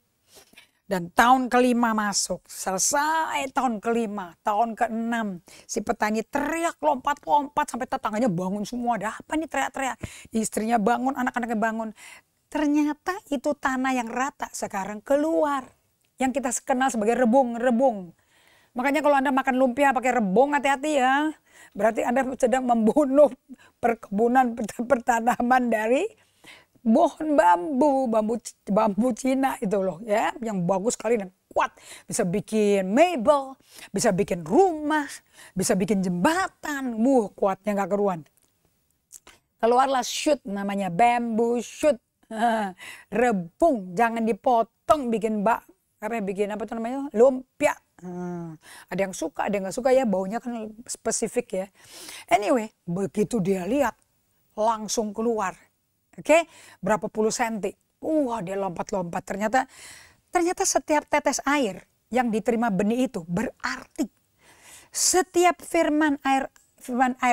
Dan tahun kelima masuk, selesai tahun kelima, tahun keenam, si petani teriak lompat-lompat sampai tetangganya bangun semua. Ada apa nih teriak-teriak? Istrinya bangun, anak-anaknya bangun. Ternyata itu tanah yang rata sekarang keluar. Yang kita kenal sebagai rebung. Makanya kalau Anda makan lumpia pakai rebung, hati-hati ya. Berarti Anda sedang membunuh perkebunan pertanaman dari pohon bambu Cina itu loh ya, yang bagus sekali dan kuat. Bisa bikin mebel, bisa bikin rumah, bisa bikin jembatan. Kuatnya nggak keruan. Keluarlah shoot, namanya bamboo shoot. Rebung, jangan dipotong, bikin lumpia. Ada yang suka, ada yang nggak suka ya, baunya kan spesifik ya. Anyway, begitu dia lihat langsung keluar. Oke, berapa puluh senti. Dia lompat-lompat. Ternyata setiap tetes air yang diterima benih itu berarti. Setiap firman air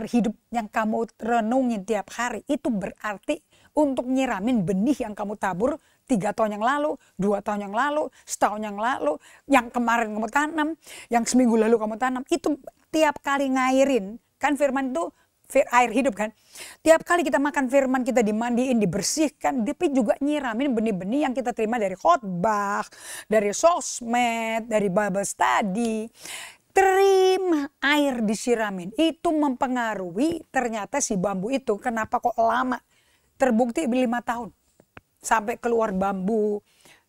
hidup yang kamu renungin tiap hari itu berarti untuk nyiramin benih yang kamu tabur 3 tahun yang lalu, 2 tahun yang lalu, setahun yang lalu, yang kemarin kamu tanam, yang seminggu lalu kamu tanam. Itu tiap kali ngairin. Kan firman itu air hidup kan. Tiap kali kita makan firman, kita dimandiin, dibersihkan, tapi juga nyiramin benih-benih yang kita terima dari khotbah, dari sosmed, dari Bible study. Terima air disiramin. Itu mempengaruhi ternyata si bambu itu kenapa kok lama. Terbukti 5 tahun. Sampai keluar bambu,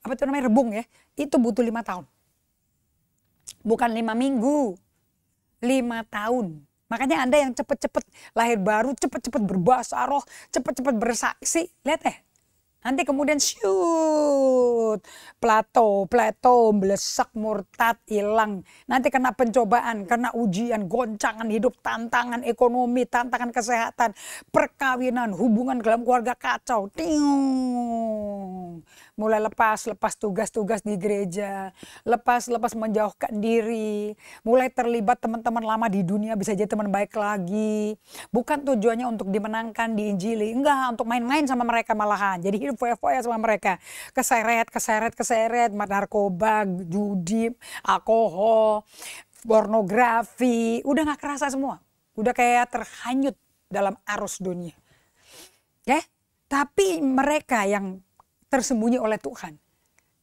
rebung ya. Itu butuh 5 tahun. Bukan 5 minggu. 5 tahun. Makanya Anda yang cepat-cepat lahir baru, cepat-cepat berbahasa roh, cepat-cepat bersaksi. Lihat nanti kemudian shoot, plato, melesak, murtad, hilang. Nanti kena pencobaan, kena ujian, goncangan hidup, tantangan ekonomi, tantangan kesehatan, perkawinan, hubungan dalam keluarga kacau. Mulai lepas tugas-tugas di gereja, lepas menjauhkan diri, mulai terlibat teman-teman lama di dunia bisa jadi teman baik lagi. Bukan tujuannya untuk dimenangkan, diinjili, enggak, untuk main-main sama mereka malahan. Jadi hidup foya-foya sama mereka, keseret, narkoba, judi, alkohol, pornografi, udah nggak kerasa semua, udah kayak terhanyut dalam arus dunia. Ya, tapi mereka yang tersembunyi oleh Tuhan.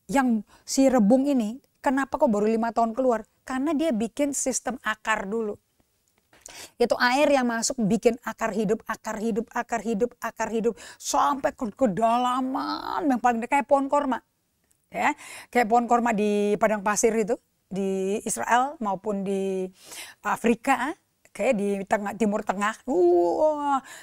Yang si rebung ini, kenapa kok baru 5 tahun keluar? Karena dia bikin sistem akar dulu. Itu air yang masuk bikin akar hidup. Sampai ke kedalaman yang paling dekat, kayak pohon korma. Ya, kayak pohon korma di padang pasir itu. Di Israel maupun di Afrika. Kayak di Timur Tengah,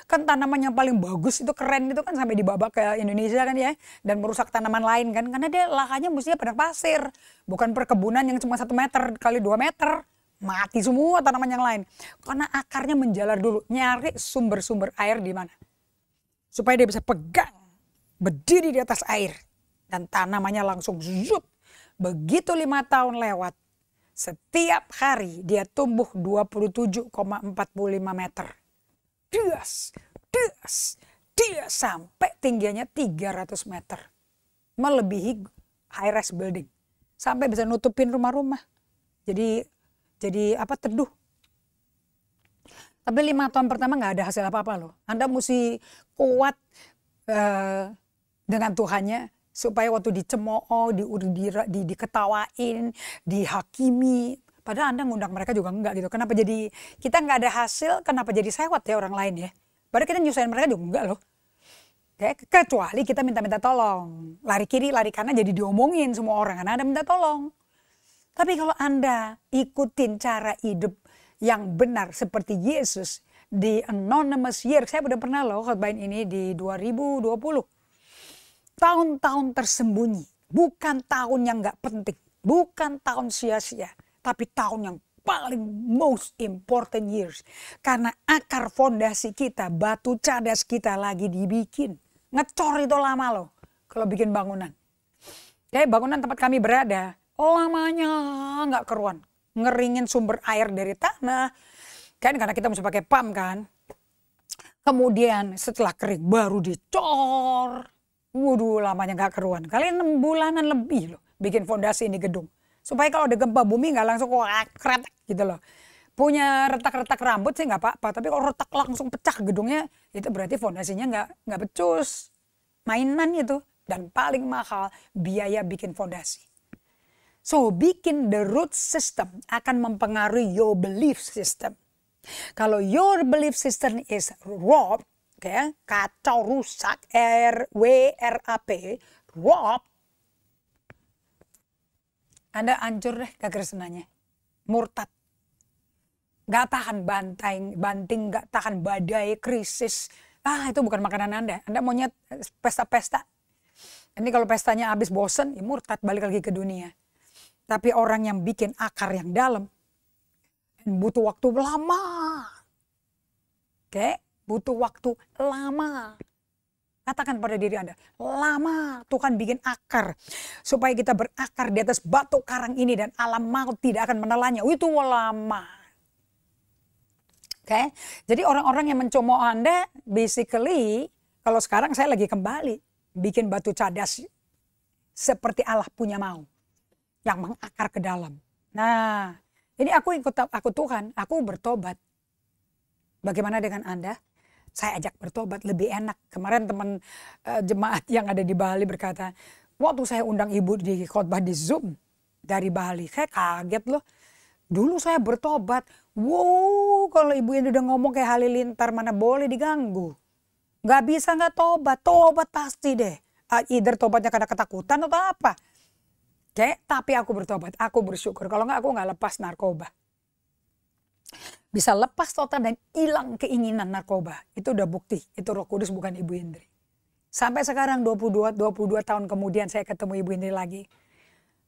kan tanaman yang paling bagus itu keren itu kan sampai dibawa ke Indonesia kan ya, dan merusak tanaman lain kan, karena dia lahannya mestinya padang pasir, bukan perkebunan yang cuma 1 meter kali 2 meter, mati semua tanaman yang lain, karena akarnya menjalar dulu, nyari sumber-sumber air di mana. supaya dia bisa pegang, berdiri di atas air. Dan tanamannya langsung zup. Begitu 5 tahun lewat, setiap hari dia tumbuh 27,45 meter. Dias, sampai tingginya 300 meter. Melebihi high-rise building. Sampai bisa nutupin rumah-rumah. Jadi teduh. Tapi 5 tahun pertama nggak ada hasil apa-apa loh. Anda mesti kuat dengan Tuhannya supaya waktu dicemooh, diketawain, dihakimi. Padahal Anda ngundang mereka juga enggak gitu. Kenapa jadi kita nggak ada hasil? Kenapa jadi sewot ya orang lain ya? Padahal kita nyusahin mereka juga enggak loh. Kecuali kita minta-minta tolong. Lari kiri, lari kanan jadi diomongin semua orang karena Anda minta tolong. Tapi kalau Anda ikutin cara hidup yang benar seperti Yesus di anonymous year. Saya udah pernah loh khotbahin ini di 2020. Tahun-tahun tersembunyi. Bukan tahun yang gak penting. Bukan tahun sia-sia. Tapi tahun yang paling most important years. Karena akar fondasi kita, batu cadas kita lagi dibikin. Ngecor itu lama loh kalau bikin bangunan. Bangunan tempat kami berada lamanya gak keruan. Ngeringin sumber air dari tanah. Kan karena kita mesti pakai pump kan. Kemudian setelah kering baru dicor. Waduh lamanya gak keruan. Kalian 6 bulanan lebih loh bikin fondasi ini gedung. Supaya kalau ada gempa bumi gak langsung kretek gitu loh. Punya retak-retak rambut sih gak apa-apa. Tapi kalau retak langsung pecah gedungnya. Itu berarti fondasinya gak becus. Mainan itu. Dan paling mahal biaya bikin fondasi. So, bikin the root system akan mempengaruhi your belief system. Kalau your belief system is robbed, kacau, rusak, RWRAP, robbed, Anda hancur deh kekristenannya. Murtad. Gak tahan banting, gak tahan badai, krisis. Itu bukan makanan Anda. Anda maunya pesta-pesta. Ini kalau pestanya habis bosen, ya murtad balik lagi ke dunia. Tapi orang yang bikin akar yang dalam butuh waktu lama. Butuh waktu lama. Katakan pada diri Anda, lama Tuhan bikin akar. Supaya kita berakar di atas batu karang ini dan alam maut tidak akan menelannya. Itu lama. Jadi orang-orang yang mencemooh Anda, basically, kalau sekarang saya lagi kembali bikin batu cadas seperti Allah punya mau. Yang mengakar ke dalam. Nah, ini aku Tuhan, aku bertobat. Bagaimana dengan Anda? Saya ajak bertobat lebih enak. Kemarin teman jemaat yang ada di Bali berkata, waktu saya undang ibu di khotbah di Zoom dari Bali, saya kaget loh. Dulu saya bertobat. Wow, kalau ibu yang udah ngomong kayak halilintar mana boleh diganggu. Gak bisa gak tobat. Tobat pasti deh. Either tobatnya karena ketakutan atau apa. Tapi aku bertobat, aku bersyukur. Kalau enggak aku enggak lepas narkoba. Bisa lepas total dan hilang keinginan narkoba. Itu udah bukti, itu Roh Kudus bukan Ibu Indri. Sampai sekarang 22 tahun kemudian saya ketemu Ibu Indri lagi.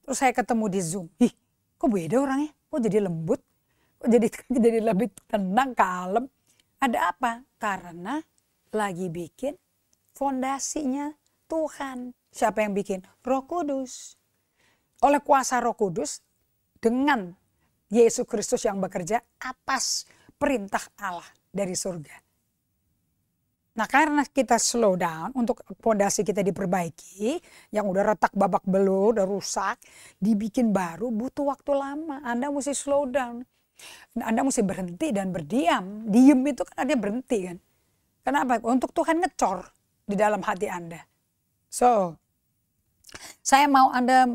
Terus saya ketemu di Zoom. Kok beda orangnya? Kok jadi lembut? Kok jadi lebih tenang, kalem? Ada apa? Karena lagi bikin fondasinya Tuhan. Siapa yang bikin? Roh Kudus. Oleh kuasa Roh Kudus dengan Yesus Kristus yang bekerja atas perintah Allah dari surga. Nah karena kita slow down untuk fondasi kita diperbaiki, yang udah retak babak belur, udah rusak, dibikin baru butuh waktu lama. Anda mesti slow down. Anda mesti berhenti dan berdiam. Diem itu kan ada berhenti kan. Kenapa? Untuk Tuhan ngecor di dalam hati Anda. So, saya mau Anda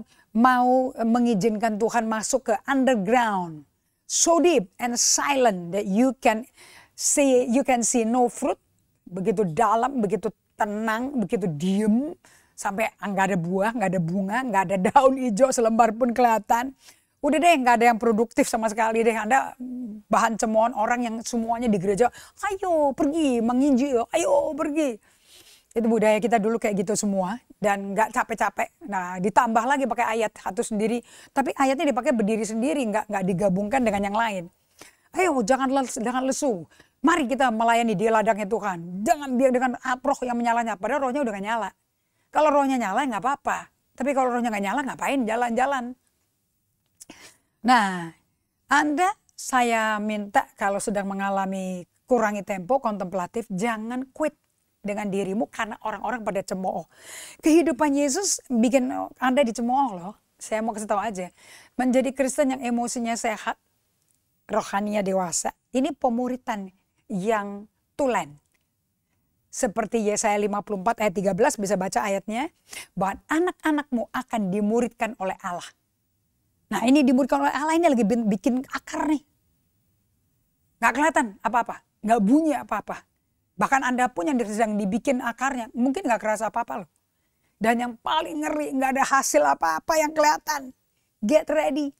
mengizinkan Tuhan masuk ke underground, so deep and silent that you can see no fruit, begitu dalam, begitu tenang, begitu diem, sampai nggak ada buah, nggak ada bunga, nggak ada daun hijau selembar pun kelihatan. Udah deh, nggak ada yang produktif sama sekali deh. Anda bahan cemoohan orang yang semuanya di gereja, ayo pergi menginjil, ayo pergi. Itu budaya kita dulu kayak gitu semua dan nggak capek-capek. Nah ditambah lagi pakai ayat satu sendiri, tapi ayatnya dipakai berdiri sendiri, nggak digabungkan dengan yang lain. Ayo jangan lesu, Mari kita melayani di ladangnya Tuhan. Jangan biar dengan roh yang menyalanya. Padahal rohnya udah gak nyala. Kalau rohnya nyala nggak apa-apa. Tapi kalau rohnya nggak nyala ngapain jalan-jalan. Nah, saya minta kalau sedang mengalami kurangi tempo kontemplatif, jangan quit dengan dirimu karena orang-orang pada cemooh. Kehidupan Yesus bikin Anda dicemooh loh. Saya mau kasih tahu aja. Menjadi Kristen yang emosinya sehat, rohaninya dewasa, ini pemuritan yang tulen. Seperti Yesaya 54 ayat 13 bisa baca ayatnya. Bahwa anak-anakmu akan dimuridkan oleh Allah. Nah ini dimuridkan oleh Allah ini lagi bikin akar nih. Gak kelihatan apa-apa. Gak bunyi apa-apa. Bahkan Anda pun yang sedang dibikin akarnya mungkin gak kerasa apa-apa loh. Dan yang paling ngeri gak ada hasil apa-apa yang kelihatan. Get ready.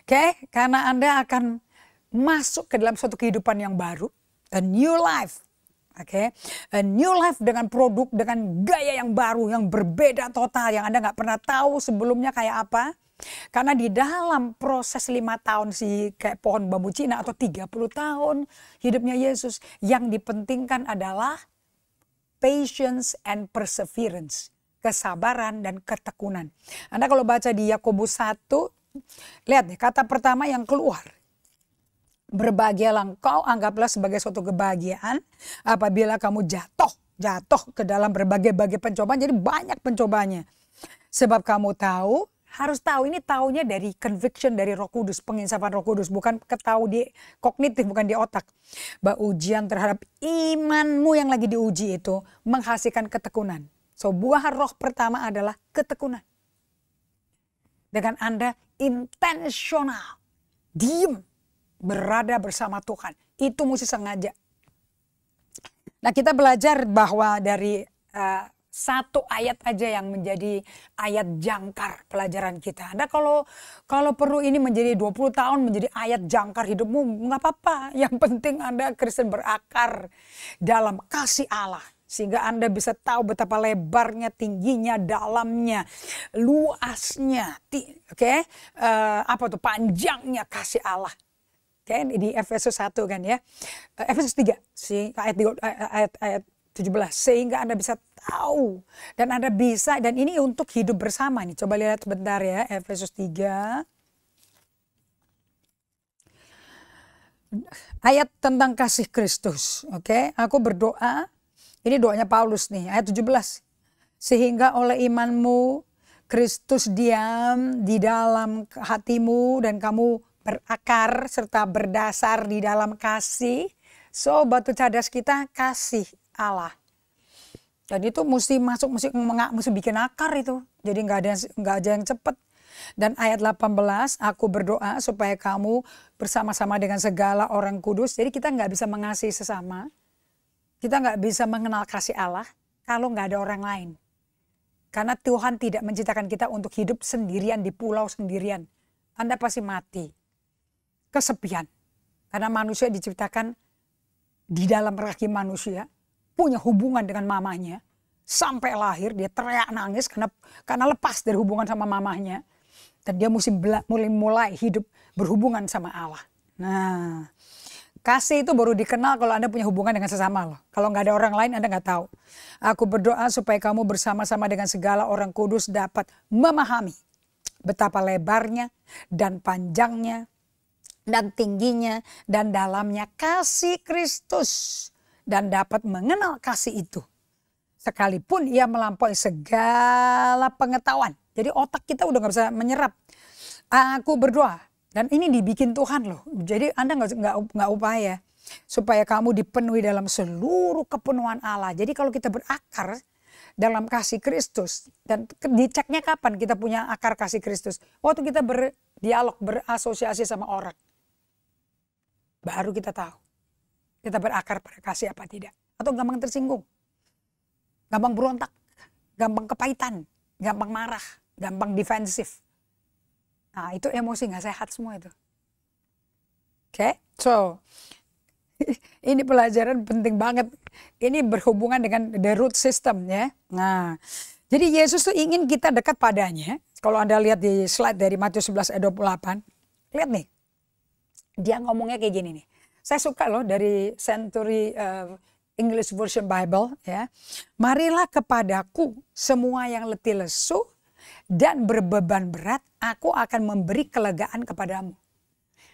Oke, karena Anda akan masuk ke dalam suatu kehidupan yang baru, a new life, oke, a new life dengan produk, dengan gaya yang baru, yang berbeda total, yang Anda nggak pernah tahu sebelumnya kayak apa. Karena di dalam proses 5 tahun kayak pohon bambu Cina atau 30 tahun hidupnya Yesus, yang dipentingkan adalah patience and perseverance, kesabaran dan ketekunan. Anda kalau baca di Yakobus 1, lihat nih kata pertama yang keluar. Berbahagialah engkau, anggaplah sebagai suatu kebahagiaan apabila kamu jatuh ke dalam berbagai-bagai pencobaan. Jadi banyak pencobanya. Sebab kamu tahu, harus tahu, ini taunya dari conviction dari Roh Kudus, penginsafan Roh Kudus, bukan ketahui di kognitif, bukan di otak. Bahwa ujian terhadap imanmu yang lagi diuji itu menghasilkan ketekunan. So buah roh pertama adalah ketekunan. Dengan Anda intensional, diem, berada bersama Tuhan. Itu mesti sengaja. Nah kita belajar bahwa dari satu ayat aja yang menjadi ayat jangkar pelajaran kita. Anda kalau perlu ini menjadi 20 tahun menjadi ayat jangkar hidupmu, nggak apa-apa. Yang penting Anda Kristen berakar dalam kasih Allah. Sehingga Anda bisa tahu betapa lebarnya, tingginya, dalamnya, luasnya, panjangnya kasih Allah. Di Efesus 1 kan ya. Efesus 3 ayat 17. Sehingga Anda bisa tahu dan Anda bisa, dan ini untuk hidup bersama nih. Coba lihat sebentar ya, Efesus 3. Ayat tentang kasih Kristus. Aku berdoa, ini doanya Paulus nih, ayat 17. Sehingga oleh imanmu Kristus diam di dalam hatimu dan kamu berakar serta berdasar di dalam kasih. So batu cadas kita kasih Allah. Dan itu mesti masuk, mesti bikin akar itu. Jadi nggak ada yang cepat. Dan ayat 18, aku berdoa supaya kamu bersama-sama dengan segala orang kudus. Jadi kita nggak bisa mengasihi sesama. Kita nggak bisa mengenal kasih Allah kalau nggak ada orang lain. Karena Tuhan tidak menciptakan kita untuk hidup sendirian di pulau sendirian. Anda pasti mati. Kesepian. Karena manusia diciptakan di dalam rahim manusia, punya hubungan dengan mamanya, sampai lahir dia teriak nangis karena lepas dari hubungan sama mamanya, dan dia mesti mulai hidup berhubungan sama Allah. Nah, kasih itu baru dikenal kalau Anda punya hubungan dengan sesama loh. Kalau nggak ada orang lain Anda nggak tahu. Aku berdoa supaya kamu bersama-sama dengan segala orang kudus dapat memahami betapa lebarnya dan panjangnya dan tingginya dan dalamnya kasih Kristus, dan dapat mengenal kasih itu sekalipun ia melampaui segala pengetahuan. Jadi otak kita udah nggak bisa menyerap. Aku berdoa, dan ini dibikin Tuhan loh. Jadi Anda nggak upaya supaya kamu dipenuhi dalam seluruh kepenuhan Allah. Jadi kalau kita berakar dalam kasih Kristus, dan diceknya kapan kita punya akar kasih Kristus? Waktu kita berdialog, berasosiasi sama orang. Baru kita tahu kita berakar pada kasih apa tidak. Atau gampang tersinggung, gampang berontak, gampang kepahitan, gampang marah, gampang defensif. Nah itu emosi gak sehat semua itu. So ini pelajaran penting banget. Ini berhubungan dengan the root system ya. Nah jadi Yesus tuh ingin kita dekat padanya. Kalau Anda lihat di slide dari Matius 11 ayat 28. Lihat nih. Dia ngomongnya kayak gini nih. Saya suka loh dari Century English Version Bible ya. Marilah kepadaku semua yang letih lesu dan berbeban berat, aku akan memberi kelegaan kepadamu.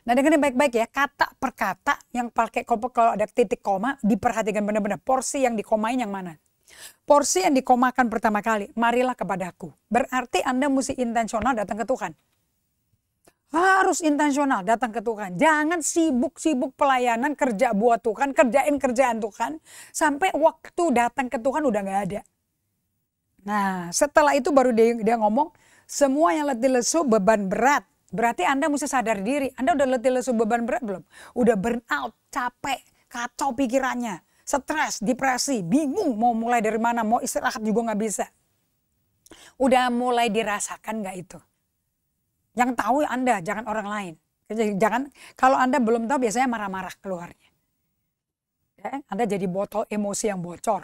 Nah dengerin baik-baik ya, kata per kata yang pakai kalau ada titik koma diperhatikan benar-benar. Porsi yang dikomain yang mana? Porsi yang dikomakan pertama kali, marilah kepadaku. Berarti Anda mesti intensional datang ke Tuhan. Harus intensional datang ke Tuhan. Jangan sibuk-sibuk pelayanan, kerja buat Tuhan, kerjain kerjaan Tuhan. Sampai waktu datang ke Tuhan udah gak ada. Nah setelah itu baru dia ngomong, semua yang letih lesu beban berat. Berarti Anda mesti sadar diri. Anda udah letih lesu beban berat belum? Udah burn out, capek, kacau pikirannya. Stres, depresi, bingung mau mulai dari mana. Mau istirahat juga gak bisa. Udah mulai dirasakan gak itu? Yang tahu Anda, jangan orang lain. Jangan, kalau Anda belum tahu biasanya marah-marah keluarnya. Ya, Anda jadi botol emosi yang bocor.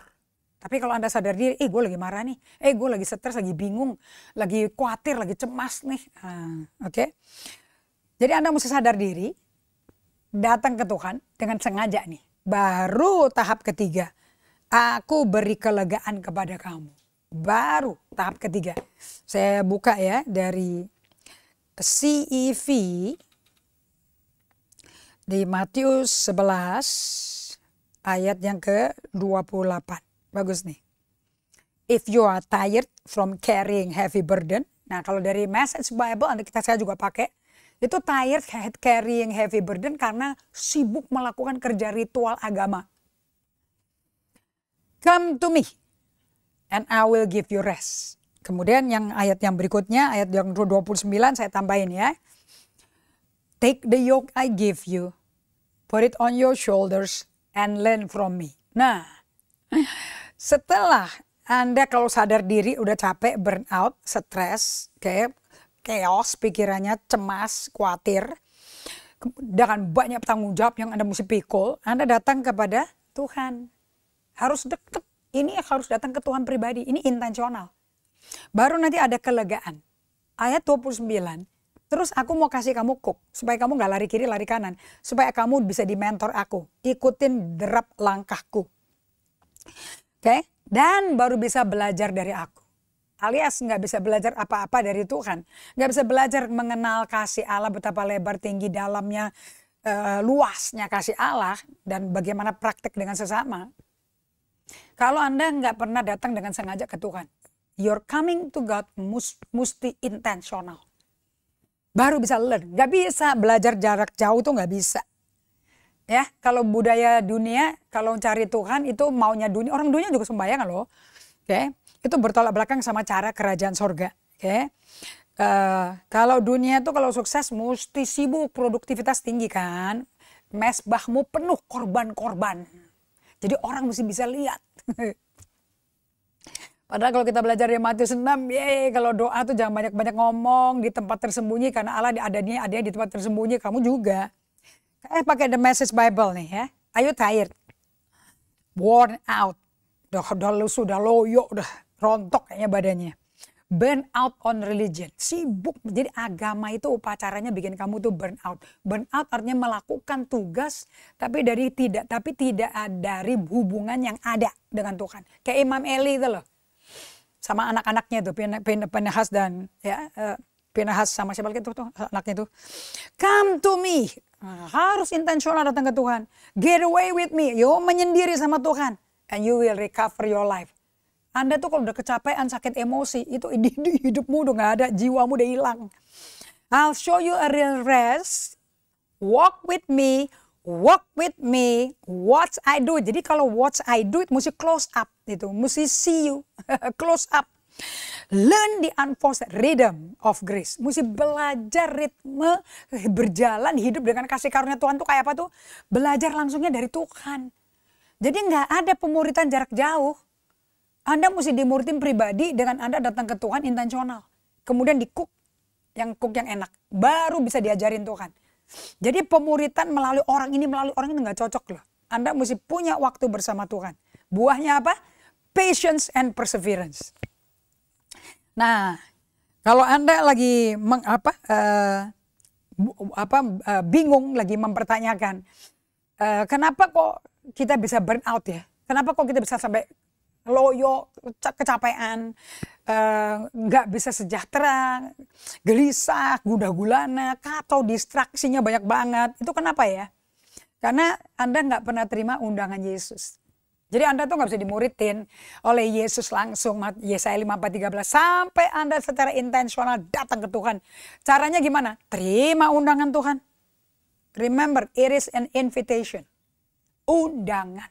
Tapi kalau Anda sadar diri, gue lagi marah nih, gue lagi stres, lagi bingung, lagi khawatir, lagi cemas nih. Oke. Jadi Anda mesti sadar diri, datang ke Tuhan dengan sengaja nih. Baru tahap ketiga, aku beri kelegaan kepada kamu. Baru tahap ketiga. Saya buka ya dari CEV di Matius 11 ayat yang ke-28. Bagus nih. If you are tired from carrying heavy burden. Nah kalau dari Message Bible, saya juga pakai. Itu tired carrying heavy burden karena sibuk melakukan kerja ritual agama. Come to me and I will give you rest. Kemudian yang ayat yang berikutnya, ayat yang 29 saya tambahin ya. Take the yoke I give you, put it on your shoulders and learn from me. Nah, setelah Anda kalau sadar diri udah capek, burn out, stres, chaos, pikirannya cemas, khawatir, dengan banyak tanggung jawab yang Anda mesti pikul, Anda datang kepada Tuhan. Harus deket, ini harus datang ke Tuhan pribadi, ini intensional. Baru nanti ada kelegaan. Ayat 29, terus aku mau kasih kamu cook, supaya kamu gak lari kiri, lari kanan. Supaya kamu bisa dimentor aku, ikutin derap langkahku. Oke, dan baru bisa belajar dari aku. Alias nggak bisa belajar apa-apa dari Tuhan. Nggak bisa belajar mengenal kasih Allah, betapa lebar, tinggi, dalamnya, luasnya kasih Allah. Dan bagaimana praktek dengan sesama. Kalau Anda nggak pernah datang dengan sengaja ke Tuhan. Your coming to God mesti intentional. Baru bisa learn. Nggak bisa belajar jarak jauh tuh nggak bisa. Ya, kalau budaya dunia, kalau cari Tuhan itu maunya dunia, orang dunia juga sembahyang loh. Oke, itu bertolak belakang sama cara kerajaan sorga. Oke, kalau dunia itu kalau sukses mesti sibuk, produktivitas tinggi kan, mesbahmu penuh korban-korban. Jadi orang mesti bisa lihat. Padahal kalau kita belajar dari Matius 6, kalau doa tuh jangan banyak-banyak ngomong di tempat tersembunyi karena Allah adanya di tempat tersembunyi, kamu juga. Pakai The Message Bible nih ya. Are you tired? Worn out. Sudah loyo, udah rontok kayaknya badannya. Burn out on religion. Sibuk. Jadi agama itu upacaranya bikin kamu tuh burn out. Burn out artinya melakukan tugas tapi tidak dari hubungan yang ada dengan Tuhan. Kayak Imam Eli itu loh. Sama anak-anaknya tuh, Pinehas dan ya Pinehas sama siapa lagi tuh anaknya tuh. Come to me. Harus intensional datang ke Tuhan. Get away with me. Yo menyendiri sama Tuhan. And you will recover your life. Anda tuh kalau udah kecapean, sakit emosi, itu hidupmu udah gak ada, jiwamu udah hilang. I'll show you a real rest. Walk with me, watch I do. Jadi kalau watch I do, it mesti close up. Itu mesti see you, close up. Learn the unforced rhythm of grace. Mesti belajar ritme berjalan hidup dengan kasih karunia Tuhan tuh kayak apa tuh? Belajar langsungnya dari Tuhan. Jadi nggak ada pemuritan jarak jauh. Anda mesti dimuritin pribadi dengan Anda datang ke Tuhan intensional. Kemudian cook yang enak. Baru bisa diajarin Tuhan. Jadi pemuritan melalui orang ini nggak cocok loh. Anda mesti punya waktu bersama Tuhan. Buahnya apa? Patience and perseverance. Nah, kalau Anda lagi bingung, lagi mempertanyakan, Kenapa kok kita bisa burn out ya? Kenapa kok kita bisa sampai loyo, kecapean, nggak bisa sejahtera, gelisah, gundah gulana, kacau, distraksinya banyak banget. Itu kenapa ya? Karena Anda nggak pernah terima undangan Yesus. Jadi Anda tuh nggak bisa dimuridin oleh Yesus langsung. Yesaya 54:13. Sampai Anda secara intensional datang ke Tuhan. Caranya gimana? Terima undangan Tuhan. Remember, it is an invitation. Undangan.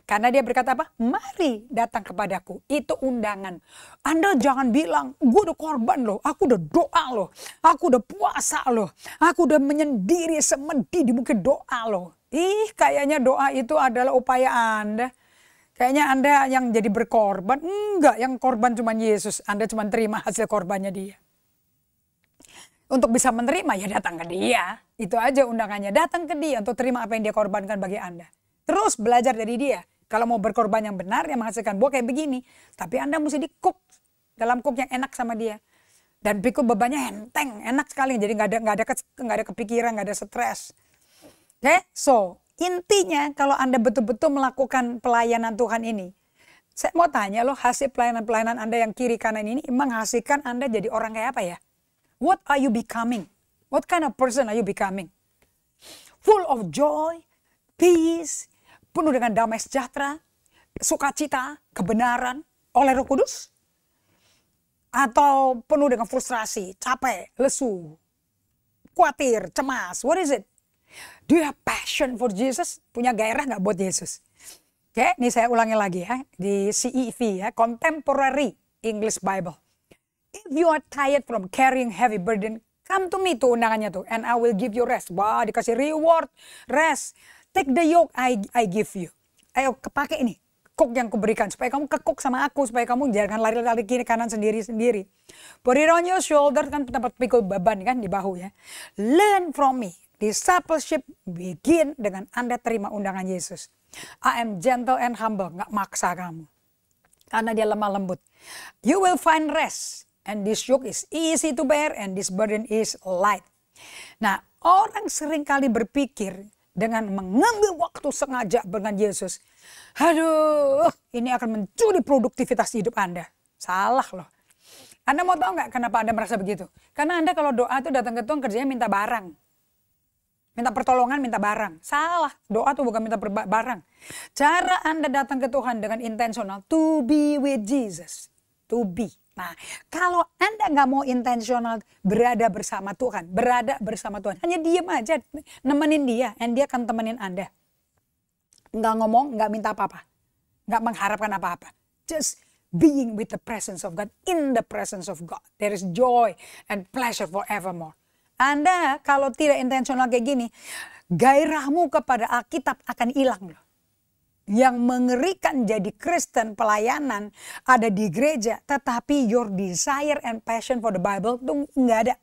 Karena dia berkata apa? Mari datang kepadaku. Itu undangan. Anda jangan bilang, gue udah korban loh. Aku udah doa loh. Aku udah puasa loh. Aku udah menyendiri semedi di bukit doa loh. Kayaknya doa itu adalah upaya Anda. Kayaknya Anda yang jadi berkorban. Enggak, yang korban cuma Yesus. Anda cuma terima hasil korbannya dia. Untuk bisa menerima ya datang ke dia. Itu aja undangannya. Datang ke dia untuk terima apa yang dia korbankan bagi Anda. Terus belajar dari dia. Kalau mau berkorban yang benar yang menghasilkan buah kayak begini. Tapi Anda mesti di-cook. Dalam cook yang enak sama dia. Dan pikul bebannya enteng. Enak sekali. Jadi nggak ada kepikiran, nggak ada stres. Oke, so intinya kalau Anda betul-betul melakukan pelayanan Tuhan ini. Saya mau tanya loh, hasil pelayanan-pelayanan Anda yang kiri kanan ini menghasilkan Anda jadi orang kayak apa ya? What are you becoming? What kind of person are you becoming? Full of joy, peace, penuh dengan damai sejahtera, sukacita, kebenaran oleh Roh Kudus? Atau penuh dengan frustrasi, capek, lesu, khawatir, cemas? What is it? Do you have passion for Jesus? Punya gairah nggak buat Yesus? Oke, ini saya ulangi lagi ya. Di CEV ya, Contemporary English Bible. If you are tired from carrying heavy burden, come to me tuh undangannya tuh. And I will give you rest. Wah, dikasih reward, rest. Take the yoke I give you. Ayo kepake ini. Kuk yang kuberikan. Supaya kamu kekuk sama aku. Supaya kamu jangan lari-lari kiri kanan sendiri-sendiri. Put it on your shoulder. Kan tempat pikul beban kan di bahu ya. Learn from me. Discipleship begin dengan Anda terima undangan Yesus. I am gentle and humble. Nggak maksa kamu. Karena dia lemah lembut. You will find rest. And this yoke is easy to bear. And this burden is light. Nah, orang seringkali berpikir dengan mengambil waktu sengaja dengan Yesus. Aduh, ini akan mencuri produktivitas hidup Anda. Salah loh. Anda mau tahu nggak kenapa Anda merasa begitu? Karena Anda kalau doa tuh datang ke Tuhan kerjanya minta barang. Minta pertolongan, minta barang. Salah. Doa tuh bukan minta barang. Cara Anda datang ke Tuhan dengan intensional. To be with Jesus. To be. Nah, kalau Anda nggak mau intensional berada bersama Tuhan. Berada bersama Tuhan. Hanya diam aja. Nemenin dia. And dia akan temenin Anda. Nggak ngomong, nggak minta apa-apa. Nggak mengharapkan apa-apa. Just being with the presence of God. In the presence of God. There is joy and pleasure forevermore. Anda kalau tidak intensional kayak gini, gairahmu kepada Alkitab akan hilang loh. Yang mengerikan jadi Kristen pelayanan ada di gereja, tetapi your desire and passion for the Bible itu nggak ada.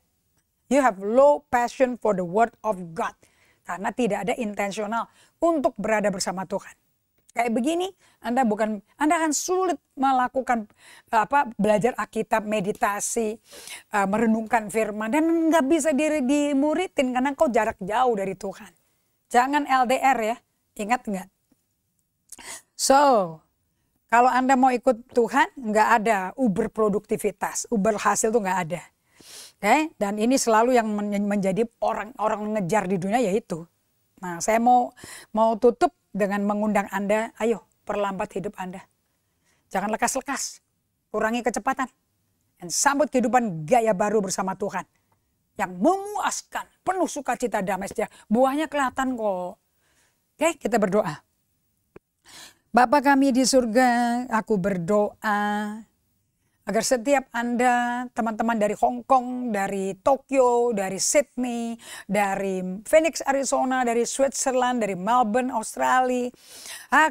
You have low passion for the word of God. Karena tidak ada intensional untuk berada bersama Tuhan. Kayak begini, Anda akan sulit melakukan belajar Alkitab, meditasi, merenungkan firman, dan nggak bisa dimuridin karena kau jarak jauh dari Tuhan. Jangan LDR ya, ingat nggak? So, kalau Anda mau ikut Tuhan, nggak ada uber produktivitas, uber hasil tuh nggak ada. Okay? Dan ini selalu yang menjadi orang-orang ngejar di dunia yaitu. Nah, saya mau tutup dengan mengundang Anda, ayo perlambat hidup Anda. Jangan lekas-lekas, kurangi kecepatan. Dan sambut kehidupan gaya baru bersama Tuhan. Yang memuaskan, penuh sukacita damai sejahtera. Buahnya kelihatan kok. Oke, kita berdoa. Bapa kami di surga, aku berdoa agar setiap Anda, teman-teman dari Hong Kong, dari Tokyo, dari Sydney, dari Phoenix, Arizona, dari Switzerland, dari Melbourne, Australia.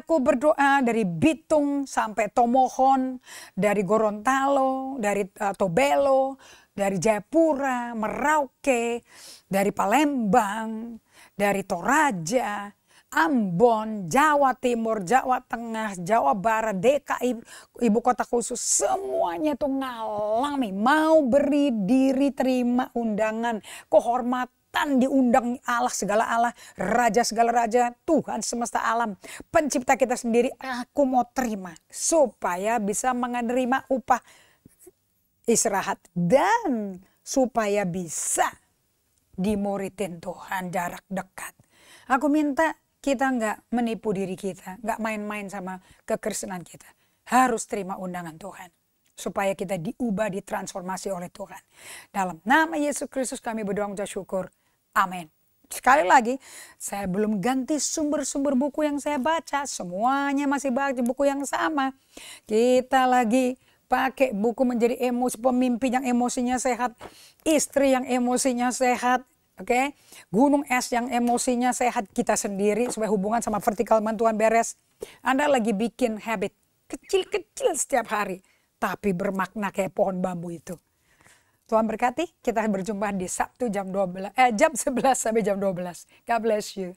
Aku berdoa dari Bitung sampai Tomohon, dari Gorontalo, dari Tobelo, dari Jayapura, Merauke, dari Palembang, dari Toraja, Ambon, Jawa Timur, Jawa Tengah, Jawa Barat, DKI, Ibu Kota Khusus, semuanya tuh ngalami, mau beri diri terima undangan, kehormatan, Setan diundang Allah segala Allah, raja segala raja, Tuhan semesta alam, pencipta kita sendiri. Aku mau terima supaya bisa menerima upah istirahat dan supaya bisa dimuritin Tuhan jarak dekat. Aku minta kita nggak menipu diri kita, nggak main-main sama kekristenan kita. Harus terima undangan Tuhan. Supaya kita diubah, ditransformasi oleh Tuhan. Dalam nama Yesus Kristus kami berdoa mengucap syukur. Amin. Sekali lagi, saya belum ganti sumber-sumber buku yang saya baca. Semuanya masih baca buku yang sama. Kita lagi pakai buku menjadi emosi, pemimpin yang emosinya sehat. Istri yang emosinya sehat. Oke, gunung es yang emosinya sehat, kita sendiri supaya hubungan sama vertikal Tuhan beres. Anda lagi bikin habit kecil-kecil setiap hari. Tapi bermakna kayak pohon bambu itu. Tuhan berkati, kita berjumpa di Sabtu jam 11 sampai jam 12. God bless you.